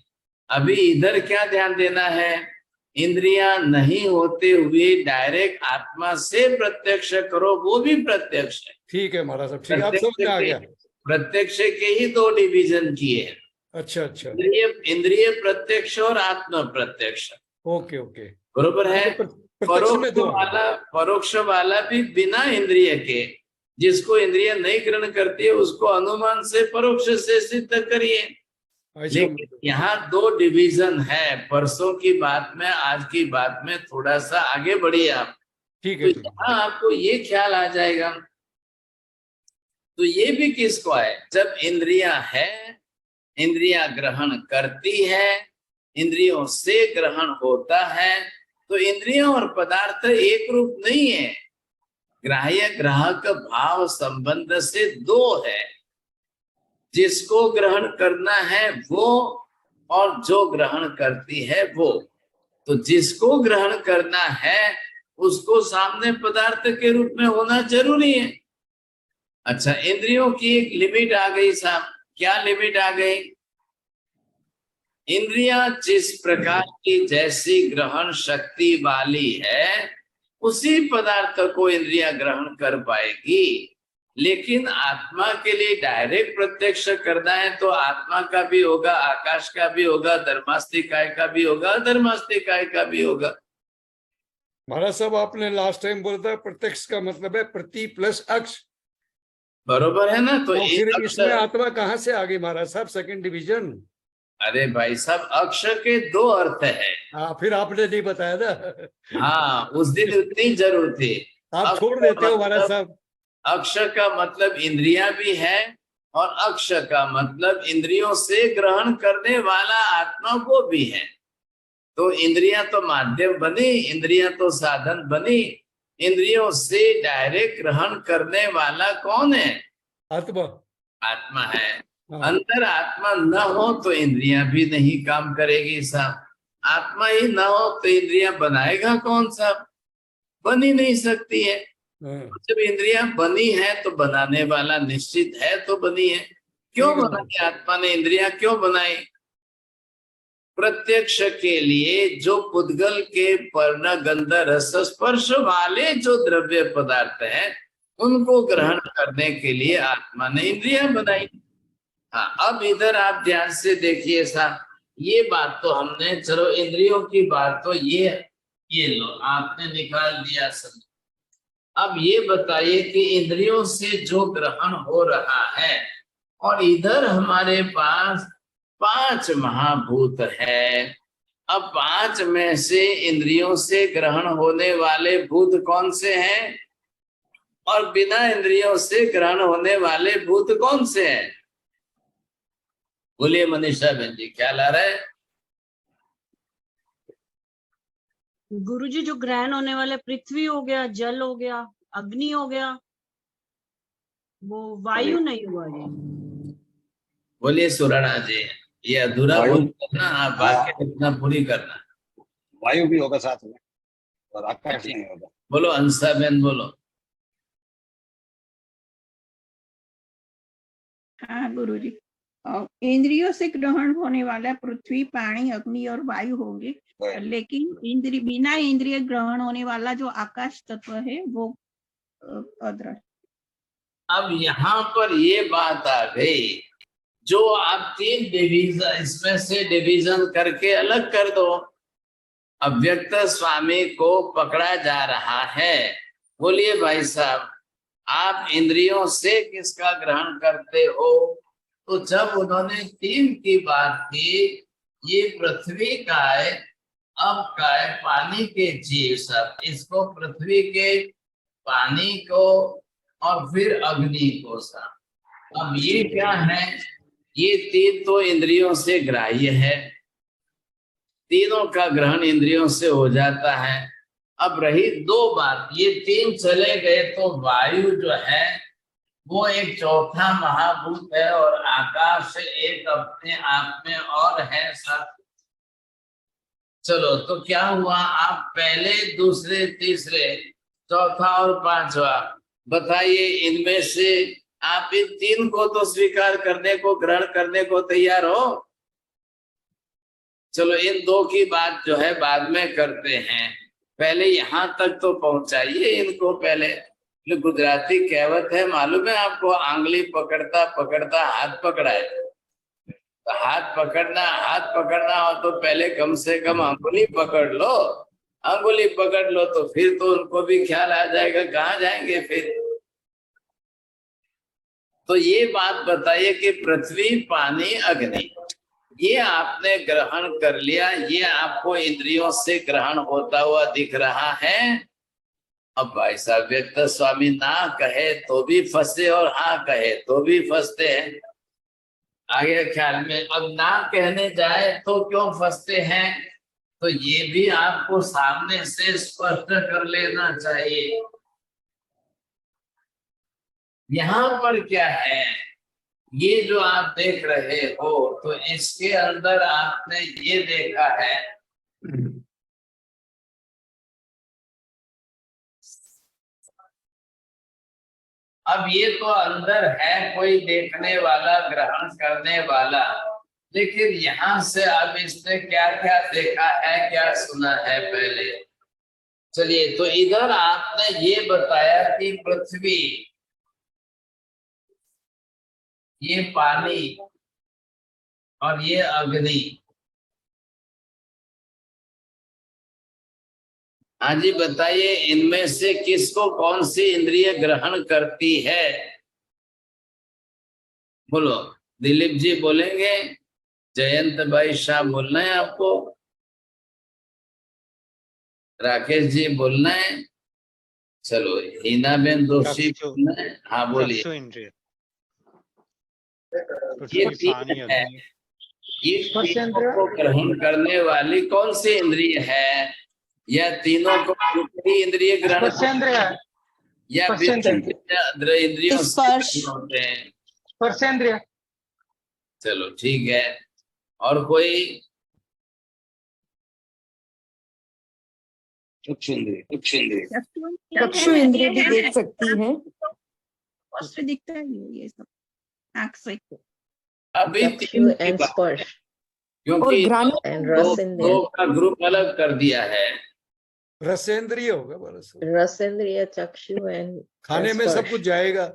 अभी इधर क्या ध्यान देना है, इंद्रियां नहीं होते हुए डायरेक्ट आत्मा से प्रत्यक्ष करो, वो भी प्रत्यक्ष है। ठीक है महाराज साहब, ठीक है, आप समझ में आ गया। प्रत्यक्ष के ही दो डिवीजन किए हैं, अच्छा अच्छा, इंद्रिय प्रत्यक्ष और आत्म प्रत्यक्ष। ओके ओके, बरोबर है। प्रत्यक्ष में दो हैं। परोक्ष वाला भी बिना इंद्रिय के, जिसको इंद्रिय नहीं ग्रहण करती है उसको अनुमान से परोक्ष से सिद्ध करिए। लेकिन यहाँ दो डिवीजन है, परसों की बात में आज की बात में थोड़ा सा आगे बढ़िए आप, ठीक है, तो यहाँ आपको ये ख्याल आ जाएगा। तो ये भी किसको है, जब इंद्रियां है, इंद्रियां ग्रहण करती है, इंद्रियों से ग्रहण होता है, तो इंद्रियों और पदार्थ एक रूप नहीं है, ग्राह्य ग्राहक भाव संबंध से दो है। जिसको ग्रहण करना है वो, और जो ग्रहण करती है वो। तो जिसको ग्रहण करना है उसको सामने पदार्थ के रूप में होना जरूरी है। अच्छा, इंद्रियों की एक लिमिट आ गई साहब, क्या लिमिट आ गई, इंद्रियां जिस प्रकार की जैसी ग्रहण शक्ति वाली है उसी पदार्थ को इंद्रियां ग्रहण कर पाएगी। लेकिन आत्मा के लिए डायरेक्ट प्रत्यक्ष करना है तो आत्मा का भी होगा, आकाश का भी होगा, धर्मास्तिकाय का भी होगा, धर्मास्तिकाय का भी होगा। महाराज साहब आपने लास्ट टाइम बोला था प्रत्यक्ष का मतलब है प्रति प्लस अक्ष, बरोबर है ना। तो फिर इसमें आत्मा कहाँ से आ गई महाराज साहब, सेकंड डिवीजन? अरे भाई साहब, अक्ष के दो अर्थ है। हाँ, फिर आपने नहीं बताया ना। हाँ, उस दिन उतनी जरूर थी, आप छोड़ देते हो महाराज साहब। अक्ष का मतलब इंद्रियां भी है, और अक्ष का मतलब इंद्रियों से ग्रहण करने वाला आत्मा वो भी है। तो इंद्रियां तो माध्यम बनी, इंद्रियां तो साधन बनी, इंद्रियों से डायरेक्ट ग्रहण करने वाला कौन है, आत्मा, आत्मा है। अंदर आत्मा न हो तो इंद्रियां भी नहीं काम करेगी साहब, आत्मा ही न हो तो इंद्रियां बनाएगा कौन साहब, बन ही नहीं सकती है। जब इंद्रियां बनी है तो बनाने वाला निश्चित है, तो बनी है। क्यों बनाई आत्मा ने इंद्रियां, क्यों बनाई, प्रत्यक्ष के लिए जो पुद्गल के पर्ण गंध रस स्पर्श वाले जो द्रव्य पदार्थ हैं उनको ग्रहण करने के लिए आत्मा ने इंद्रियां बनाई। हाँ, अब इधर आप ध्यान से देखिए साहब, ये बात तो हमने, चलो इंद्रियों की बात तो ये लो आपने निकाल दिया सब। अब ये बताइए कि इंद्रियों से जो ग्रहण हो रहा है, और इधर हमारे पास 5 महाभूत है। अब 5 में से इंद्रियों से ग्रहण होने वाले भूत कौन से हैं, और बिना इंद्रियों से ग्रहण होने वाले भूत कौन से हैं? बोलिए मनीषा बहन जी, क्या ला रहा है? गुरुजी, जो ग्रहण होने वाले पृथ्वी हो गया, जल हो गया, अग्नि हो गया, वो वायु नहीं हुआ जी। बोलिए सुराणा जी, ये अधूरा बोल करना, आप बात इतना पूरी करना। वायु भी होगा साथ में, और आकाश नहीं होगा। बोलो हंसा बहन, बोलो। हाँ गुरुजी, इंद्रियों से ग्रहण होने वाला पृथ्वी, पानी, अग्नि और वायु होंगे, लेकिन बिना इंद्रिय ग्रहण होने वाला जो आकाश तत्व है वो अदृश्य। अब यहाँ पर ये बात आ गई, जो आप 3 डिवीजन इसमें से डिवीजन करके अलग कर दो। अव्यक्त स्वामी को पकड़ा जा रहा है। बोलिए भाई साहब, आप इंद्रियों से किसका ग्रहण करते हो? तो जब उन्होंने 3 की बात की, ये पृथ्वी का है, अब का है पानी के जीव सब, इसको पृथ्वी के, पानी को और फिर अग्नि को सब। अब ये क्या है, ये 3 तो इंद्रियों से ग्राह्य है, तीनों का ग्रहण इंद्रियों से हो जाता है। अब रही 2 बात, ये 3 चले गए तो वायु जो है वो एक चौथा महाभूत है, और आकाश एक अपने आप में और है सब। चलो, तो क्या हुआ, आप पहले, दूसरे, तीसरे, चौथा और 5वां बताइए, इनमें से आप इन तीन को तो स्वीकार करने को, ग्रहण करने को तैयार हो? चलो इन दो की बात जो है बाद में करते हैं, पहले यहां तक तो पहुंचाइए इनको पहले। जो गुजराती कहावत है मालूम है आपको, आंगली पकड़ता पकड़ता हाथ पकड़ा है। तो हाथ पकड़ना हो तो पहले कम से कम अंगुली पकड़ लो। अंगुली पकड़ लो तो फिर तो उनको भी ख्याल आ जाएगा, कहाँ जाएंगे फिर। तो ये बात बताइए कि पृथ्वी, पानी, अग्नि, ये आपने ग्रहण कर लिया, ये आपको इंद्रियों से ग्रहण होता हुआ दिख रहा है। अब भाई साहब व्यक्त स्वामी ना कहे तो भी फंसे और हाँ कहे तो भी फंसते हैं आगे ख्याल में। अब ना कहने जाए तो क्यों फंसते हैं, तो ये भी आपको सामने से स्पष्ट कर लेना चाहिए। यहाँ पर क्या है, ये जो आप देख रहे हो तो इसके अंदर आपने ये देखा है अब ये तो अंदर है कोई देखने वाला, ग्रहण करने वाला, लेकिन यहाँ से अब इसने क्या क्या देखा है, क्या सुना है पहले। चलिए, तो इधर आपने ये बताया कि पृथ्वी, ये पानी और ये अग्नि। हाँ जी बताइए, इनमें से किसको कौन सी इंद्रिय ग्रहण करती है? बोलो, दिलीप जी बोलेंगे, जयंत भाई शाह बोलना है आपको, राकेश जी बोलना है, चलो हीना बेन दोषी बोलना है। हाँ बोलिए। ये तीन है, ये तीनों को ग्रहण करने वाली कौन सी इंद्रिय है? या तीनों को इंद्रिय ग्रहण या इंद्रियों होते हैं? स्पर्शेंद्रिय। चलो ठीक है, और कोई? चक्षु इंद्रिय चक्षु इंद्रिय भी देख सकती है, स्पष्ट दिखता है ये सब आँख से। अभी तीन की बात है, क्योंकि दो का ग्रुप अलग कर दिया है। रसेंद्रिय होगा, रसेंद्रिय, चक्षु एंड खाने में सब कुछ जाएगा।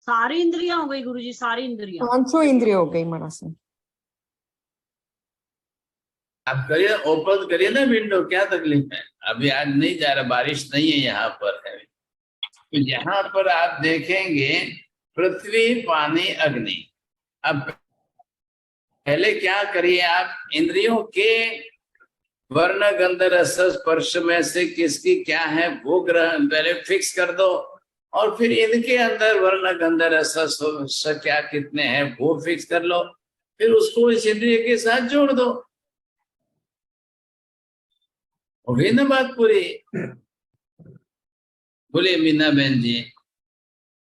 सारी इंद्रियां हो गई गुरुजी, सारी इंद्रियां, 500 इंद्रिय हो गई मना से। आप करिए, ओपन करिए ना विंडो, क्या तकलीफ है? अभी आज नहीं जा रहा, बारिश नहीं है यहाँ पर है। तो यहाँ पर आप देखेंगे पृथ्वी, पानी, अग्नि। अब पहले क्या करिए आप, इंद्रियों के वर्ण, गंध, रस, स्पर्श में से किसकी क्या है वो ग्रहण पहले फिक्स कर दो, और फिर इनके अंदर वर्ण, गंध, रस, स्पर्श क्या कितने हैं वो फिक्स कर लो, फिर उसको इस इंद्रिय के साथ जोड़ दो, हो गई ना बात पूरी। बोलिए मीना बहन जी,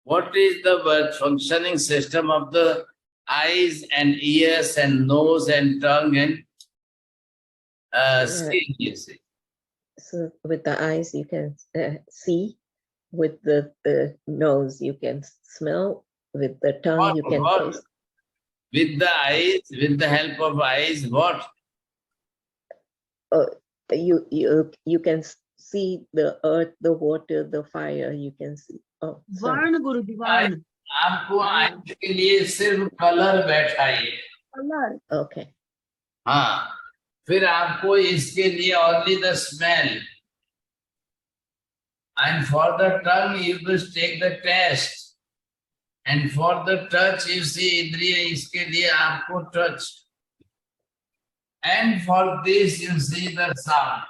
what is the functioning system of the eyes and ears and nose and tongue and skin, you see? So with the eyes you can see, with the nose you can smell, with the tongue you can taste. With the eyes, with the help of eyes, what? You can see the earth, the water, the fire. You can see. Oh, वर्ण गुरुजी, वर्ण। आपको आँख के लिए सिर्फ colour बैठाइए, colour, okay. हाँ, फिर आपको इसके लिए only the smell, and for the tongue you just take the taste, and for the touch you see इंद्रिय, इसके लिए आपको touch, and for this you see the sound.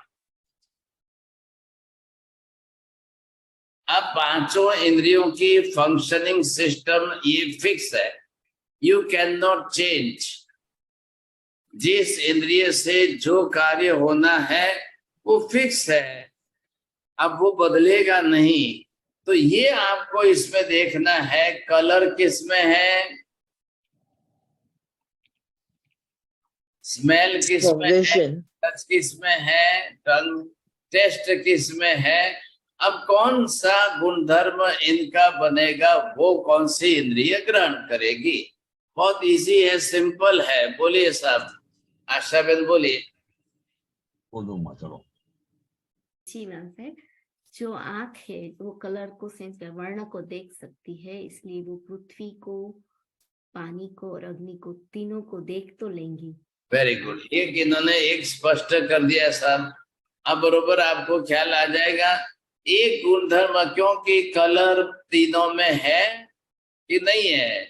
अब पांचों इंद्रियों की फंक्शनिंग सिस्टम ये फिक्स है, यू कैन नॉट चेंज। जिस इंद्रिय से जो कार्य होना है वो फिक्स है, अब वो बदलेगा नहीं। तो ये आपको इसमें देखना है, कलर किसमें है, स्मेल किसमें है, टच किसमें है, टंग टेस्ट किसमें है, अब कौन सा गुणधर्म इनका बनेगा, वो कौन सी इंद्रिय ग्रहण करेगी? बहुत इजी है, सिंपल है। बोलिए साहब, आशा बेन बोलिए। बोल दूंगा, चलो। जी मैम है, जो आंख है वो कलर को सेंस कर वर्ण को देख सकती है, इसलिए वो पृथ्वी को, पानी को और अग्नि को, तीनों को देख तो लेंगी। वेरी गुड, एक इन्होंने एक स्पष्ट कर दिया साहब। अब बरोबर आपको ख्याल आ जाएगा एक गुणधर्म, क्योंकि कलर तीनों में है कि नहीं है?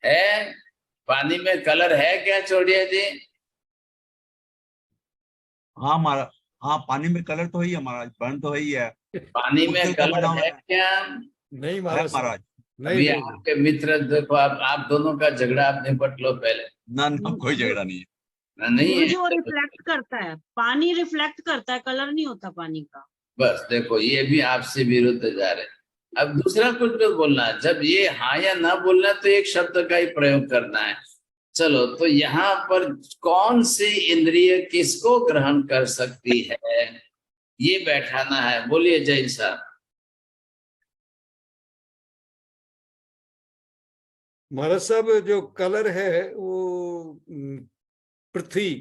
है। पानी में कलर है क्या चौड़िया जी? हाँ हमारा, हाँ पानी में कलर तो ही है महाराज, वर्ण तो ही है। पानी में उत्तर का कलर बनाओ है क्या? नहीं है महाराज। अभी आपके मित्र देखो, आप दोनों का झगड़ा आप निपट लो पहले। ना कोई झगड़ा नहीं है। नहीं गुरुजी वो है रिफ्लेक्ट करता है, पानी रिफ्लेक्ट करता है, कलर नहीं होता पानी का। बस देखो, ये भी आपसे विरुद्ध जा रहे हैं। अब दूसरा कुछ भी बोलना है, जब ये हाँ या ना बोलना तो एक शब्द का ही प्रयोग करना है। चलो, तो यहाँ पर कौन सी इंद्रिय किसको ग्रहण कर सकती है, ये बैठाना है। बोलिए जैन साहब। महाराज साहब, जो कलर है वो पृथ्वी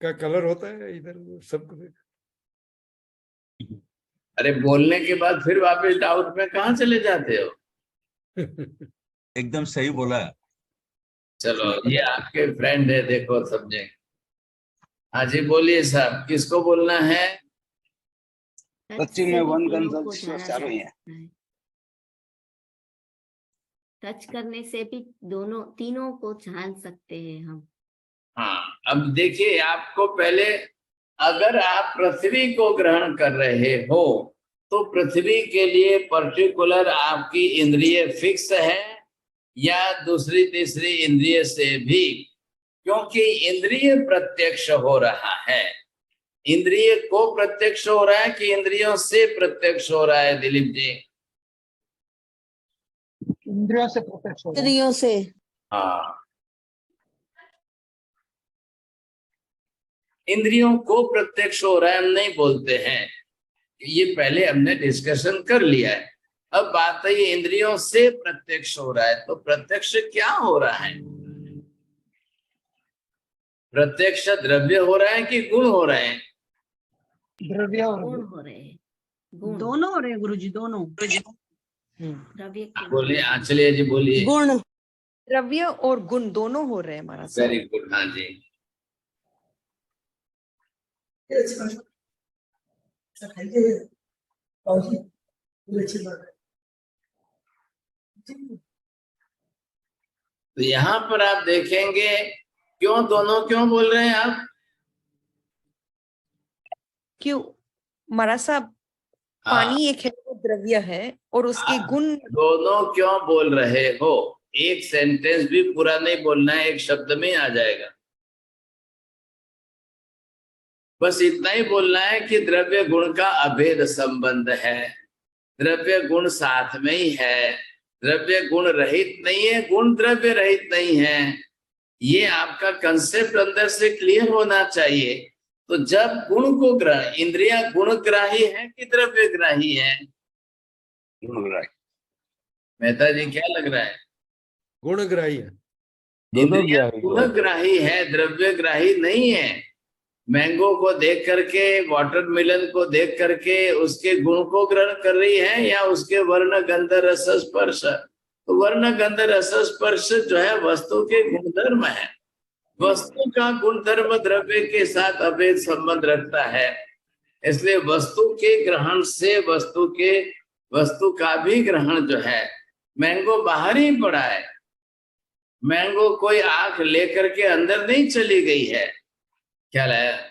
का कलर होता है इधर सबको। अरे बोलने के बाद फिर वापस डाउट में कहाँ चले जाते हो? एकदम सही बोला है। चलो, ये आपके फ्रेंड है, देखो समझे। हाँ जी बोलिए साहब, किसको बोलना है? पश्चिम में वन गंध चारों ही है। टच करने से भी दोनों तीनों को जान सकते हैं हम। हाँ, अब देखिए, आपको पहले, अगर आप पृथ्वी को ग्रहण कर रहे हो तो पृथ्वी के लिए पर्टिकुलर आपकी इंद्रिय फिक्स है या दूसरी तीसरी इंद्रिय से भी? क्योंकि इंद्रिय प्रत्यक्ष हो रहा है। इंद्रिय को प्रत्यक्ष हो रहा है कि इंद्रियों से प्रत्यक्ष हो रहा है दिलीप जी? इंद्रियों से प्रत्यक्ष हो रहा है। इंद्रियों से। हाँ, इंद्रियों को प्रत्यक्ष हो रहा है, हम नहीं बोलते हैं, ये पहले हमने डिस्कशन कर लिया है। अब बात है ये इंद्रियों से प्रत्यक्ष हो रहा है, तो प्रत्यक्ष क्या हो रहा है? प्रत्यक्ष द्रव्य हो रहा है कि गुण हो रहे हैं? द्रव्य और गुण हो रहे हैं, गुण। दोनों हो रहे हैं गुरुजी, दोनों। द्रव्य के बोलिए आंचलिया जी, बोलिए। गुण। द्रव्य और गुण दोनों हो रहे हैं महाराज साहब। वेरी गुड, हाँ जी। तो यहाँ पर आप देखेंगे, क्यों दोनों क्यों बोल रहे हैं आप? क्यों महाराज साहब? हाँ, पानी एक है, वो द्रव्य है, और उसके आप गुण। दोनों क्यों बोल रहे हो? एक सेंटेंस भी पूरा नहीं बोलना है, एक शब्द में आ जाएगा। बस इतना ही बोलना है कि द्रव्य गुण का अभेद संबंध है, द्रव्य गुण साथ में ही है, द्रव्य गुण रहित नहीं है, गुण द्रव्य रहित नहीं है। ये आपका कंसेप्ट अंदर से क्लियर होना चाहिए। तो जब गुण को ग्रहण, इंद्रिया गुणग्राही है कि द्रव्य ग्राही है? गुणग्राही। मेहता जी क्या लग रहा है? गुणग्राही है। इंद्रिया गुणग्राही है, द्रव्य ग्राही नहीं है। मैंगो को देख करके, वाटरमेलन को देख करके उसके गुण को ग्रहण कर रही है या उसके वर्ण गंध रस स्पर्श? तो वर्ण गंध रस स्पर्श जो है वस्तु के गुणधर्म है। वस्तु का गुणधर्म द्रव्य के साथ अभेद संबंध रखता है, इसलिए वस्तु के ग्रहण से वस्तु का भी ग्रहण जो है, मैंगो बाहर ही पड़ा है, मैंगो कोई आंख लेकर के अंदर नहीं चली गई है, ख्याल है?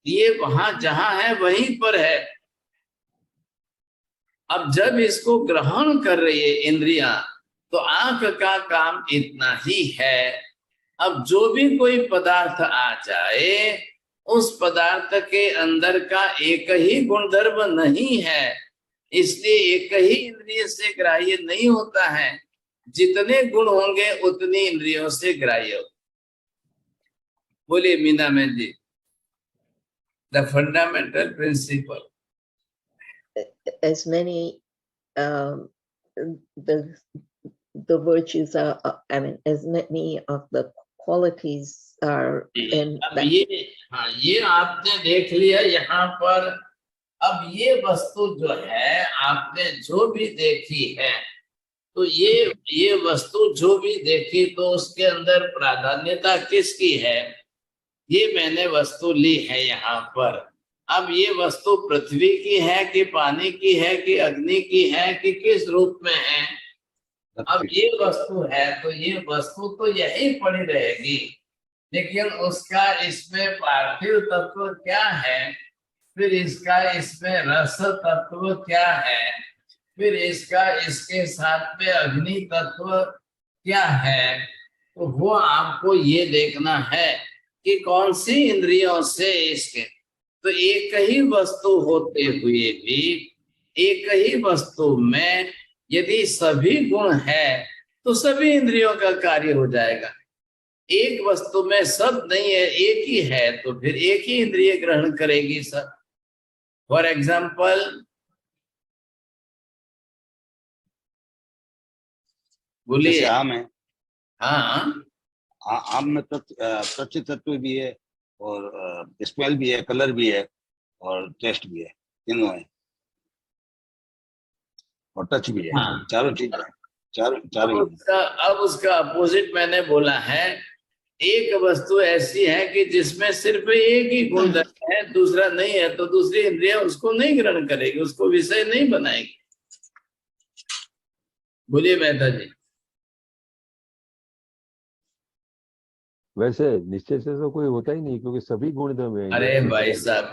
ये वहां जहां है वहीं पर है। अब जब इसको ग्रहण कर रही है इंद्रियां, तो आंख का काम इतना ही है। अब जो भी कोई पदार्थ आ जाए, उस पदार्थ के अंदर का एक ही गुणधर्म नहीं है, इसलिए एक ही इंद्रिय से ग्राह्य नहीं होता है। जितने गुण होंगे उतनी इंद्रियों से ग्राह्य हो। बोलिए मीना मैन जी। The fundamental principle. As many the virtues are, I mean, as many of the qualities are in अब ये आपने देख लिया यहाँ पर। अब ये वस्तु जो है आपने जो भी देखी है, तो ये वस्तु जो भी देखी तो उसके अंदर प्राधान्यता किसकी है? ये मैंने वस्तु ली है यहाँ पर। अब ये वस्तु पृथ्वी की है कि पानी की है कि अग्नि की है कि किस रूप में है? अब ये वस्तु है तो ये वस्तु तो यही पड़ी रहेगी, लेकिन उसका इसमें पार्थिव तत्व क्या है, फिर इसका इसमें रस तत्व क्या है, फिर इसका इसके साथ में अग्नि तत्व क्या है, तो वो आपको ये देखना है कि कौन सी इंद्रियों से इसके। तो एक ही वस्तु होते हुए भी एक ही वस्तु में यदि सभी गुण है तो सभी इंद्रियों का कार्य हो जाएगा। एक वस्तु में सब नहीं है, एक ही है, तो फिर एक ही इंद्रिय ग्रहण करेगी सब। फॉर एग्जाम्पल, बोलिए। आम है, हाँ, आम में त्वचा तत्व भी है और स्मेल भी है, कलर भी है और टेस्ट भी है, तीनों है और टच भी है। हाँ। चारों चीज है, चारों। अब उसका अपोजिट मैंने बोला है, एक वस्तु ऐसी है कि जिसमें सिर्फ एक ही गुण है, दूसरा नहीं है, तो दूसरी इंद्रिया उसको नहीं ग्रहण करेगी, उसको विषय नहीं बनाएगी। बोलिए मेहता जी। वैसे निश्चय से तो कोई होता ही नहीं, क्योंकि सभी गुणधर्म है। अरे भाई साहब,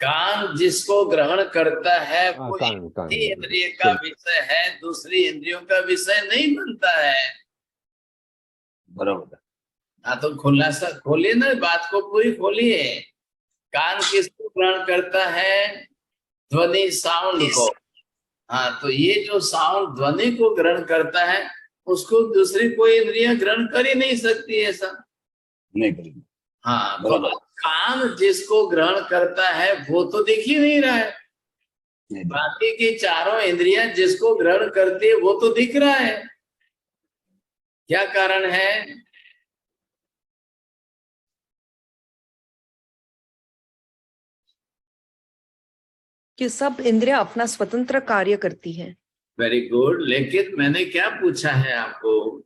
कान जिसको ग्रहण करता है वो इंद्रिय का विषय है, दूसरी इंद्रियों का विषय नहीं बनता है। बराबर। हाँ, तो खुलासा खोलिए ना, बात को पूरी खोलिए। कान किसको ग्रहण करता है? ध्वनि, साउंड को। हाँ, तो ये जो साउंड ध्वनि को ग्रहण करता है उसको दूसरी कोई इंद्रियां ग्रहण कर ही नहीं सकती, ऐसा नहीं करेगी। हाँ, तो कान जिसको ग्रहण करता है वो तो दिख ही नहीं रहा है, बाकी की चारों इंद्रियां जिसको ग्रहण करती है वो तो दिख रहा है। क्या कारण है? कि सब इंद्रियां अपना स्वतंत्र कार्य करती हैं। वेरी गुड, लेकिन मैंने क्या पूछा है आपको?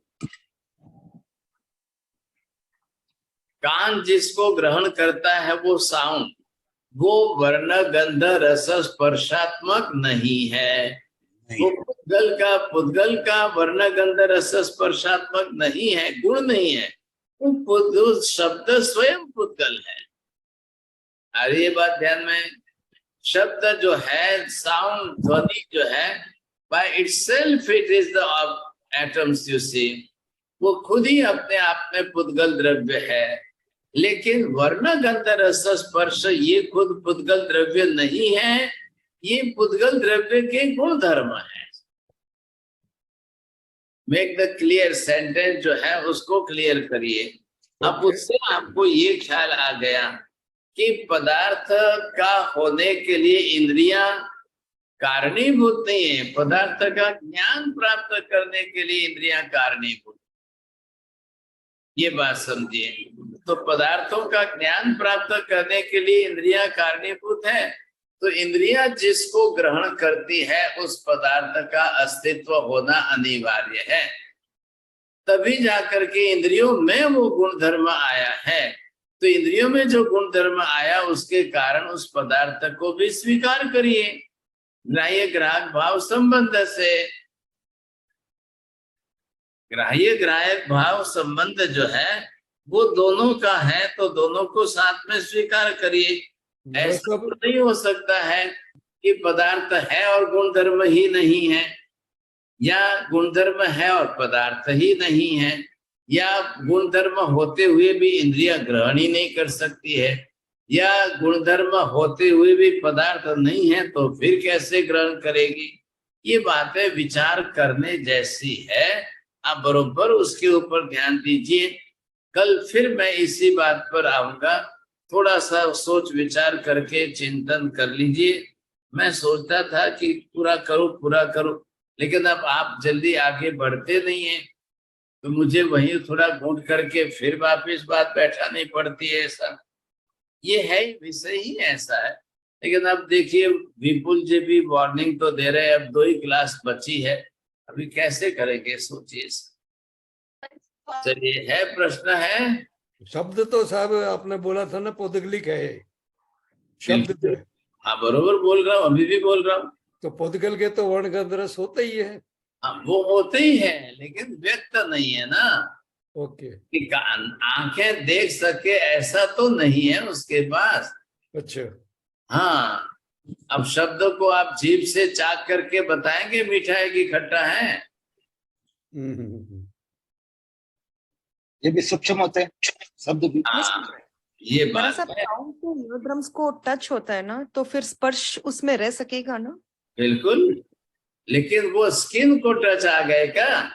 कान जिसको ग्रहण करता है वो साउंड, वो वर्ण गंध रस स्पर्शात्मक नहीं है। वो पुद्गल का वर्ण गंध रस स्पर्शात्मक नहीं है, गुण नहीं है। वो शब्द स्वयं पुद्गल है। अरे ये बात ध्यान में, शब्द जो है, साउंड ध्वनि जो है, by itself it is the atoms, you see, वो खुद ही अपने आप में पुद्गल द्रव्य है। लेकिन वर्ण गंध रस स्पर्श ये खुद पुद्गल द्रव्य नहीं है, ये पुद्गल द्रव्य के गुण धर्म है। मेक द क्लियर सेंटेंस जो है उसको क्लियर करिए। अब उससे आपको ये ख्याल आ गया कि पदार्थ का होने के लिए इंद्रियां कारणीभूत नहीं है, पदार्थ का ज्ञान प्राप्त करने के लिए इंद्रियां कारणीभूत। ये बात समझिए। तो पदार्थों का ज्ञान प्राप्त करने के लिए इंद्रियां कारणीभूत है, तो इंद्रियां जिसको ग्रहण करती है उस पदार्थ का अस्तित्व होना अनिवार्य है, तभी जाकर के इंद्रियों में वो गुण धर्म आया है। तो इंद्रियों में जो गुण धर्म आया उसके कारण उस पदार्थ को भी स्वीकार करिए, ग्राह्य ग्राहक भाव संबंध से। ग्राह्य ग्राहक भाव संबंध जो है वो दोनों का है, तो दोनों को साथ में स्वीकार करिए। ऐसा तो नहीं हो सकता है कि पदार्थ है और गुणधर्म ही नहीं है, या गुणधर्म है और पदार्थ ही नहीं है, या गुणधर्म होते हुए भी इंद्रिया ग्रहण ही नहीं कर सकती है, या गुणधर्म होते हुए भी पदार्थ नहीं है तो फिर कैसे ग्रहण करेगी। ये बातें विचार करने जैसी है, आप बरोबर उसके ऊपर ध्यान दीजिए। कल फिर मैं इसी बात पर आऊंगा थोड़ा सा सोच विचार करके चिंतन कर लीजिए। मैं सोचता था कि पूरा करूं, लेकिन अब आप जल्दी आगे बढ़ते नहीं हैं, तो मुझे वहीं थोड़ा घूट करके फिर वापिस बात बैठानी पड़ती है। ऐसा ये है, विषय ही ऐसा है। लेकिन अब देखिए विपुल जी भी वार्निंग तो दे रहे हैं, अब 2 ही क्लास बची है, अभी कैसे करेंगे सोचिए। चलिए, है प्रश्न है? शब्द तो साहब आपने बोला था ना पौदगलिक है शब्द जो है। हाँ बरोबर बोल रहा हूँ, अभी भी बोल रहा हूँ। तो पौदगल के तो वर्ण का दरस होता ही है। हाँ, वो होते ही है, लेकिन व्यक्त नहीं है ना। ओके। कि आंखें देख सके ऐसा तो नहीं है उसके पास। अच्छा। हाँ, अब शब्दों को आप जीभ से चाक करके बताएंगे मीठा है कि खट्टा है? ये भी सूक्ष्म होते हैं शब्द भी। ये बात है। तो ईयरड्रम्स को टच होता है ना, तो फिर स्पर्श उसमें रह सकेगा ना? बिल्कुल, लेकिन वो स्किन को टच आ गए क्या?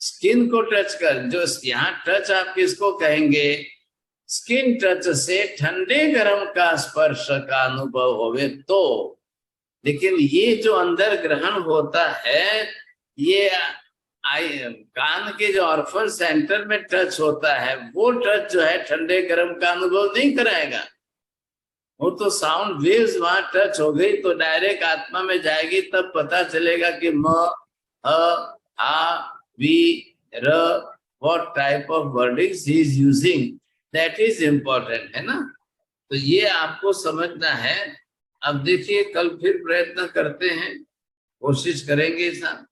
स्किन को टच कर, जो यहाँ टच आप किसको कहेंगे? स्किन टच से ठंडे गर्म का स्पर्श का अनुभव होवे तो। लेकिन ये जो अंदर ग्रहण होता है, ये कान के जो ऑर्फन सेंटर में टच होता है, वो टच जो है ठंडे गर्म का अनुभव नहीं कराएगा। वो तो साउंड वेव्स वहां टच हो गई तो डायरेक्ट आत्मा में जाएगी, तब पता चलेगा कि म, अ, आ, वी, र, what type of wordings he is using, that is important, है ना? तो ये आपको समझना है। अब देखिए कल फिर प्रयत्न करते हैं, कोशिश करेंगे साहब।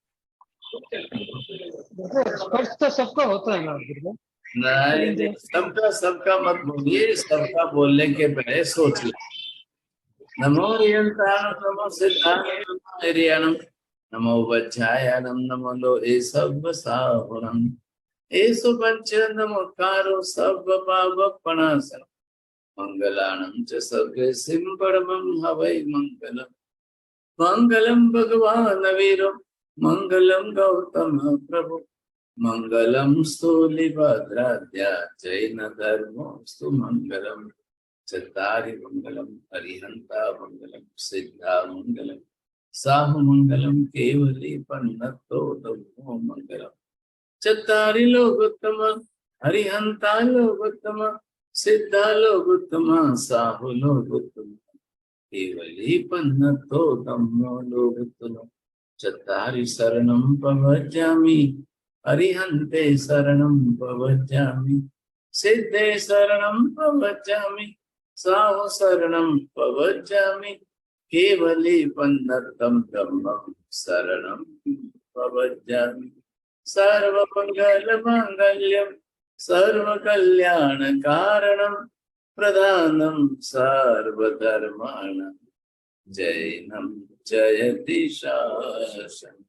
स्पर्श तो सबका होता है ना? नहीं, सबका मत बोलिए, सबका बोलने के पहले सोच ले। नमो नमो सिद्धांतम नमो वज्रायणम नमो लोहे सब सावरम एसु पंच नमोकारो सब पावपणासनम मंगलानं च सर्वे सिंपरमं हवै मंगलम। मंगलम भगवान वीरो मंगलम गौतम प्रभु मंगलम स्थूलिभद्राद्या जैन धर्मोस्तु मंगलम। चत्तारि मंगलम हरिहंता मंगलम सिद्धा मंगलम साहु मंगलम केवली पन्नतो धम्मो मंगलम। चत्तारि लोकोत्तम हरिहंता लोकोत्तम सिद्धा लोकोत्तम साहु लोकोत्तम केवली पन्नतो धम्मो लोकोत्तम। चत्तारि शरणं प्रव्रजामि हरिहन्ते शरणं प्रव्रजामि सिद्धे शरणं प्रव्रजामि साहु शरणं प्रव्रजामि केवली पन्नतं धम्मं शरणं प्रव्रजामि। सर्वमंगल मांगल्यं सर्वकल्याण कारणं प्रधानं सर्वधर्माणां जैनं जयति शासनम्।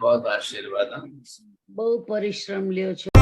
बहुत आशीर्वाद। बहु परिश्रम लियो छो।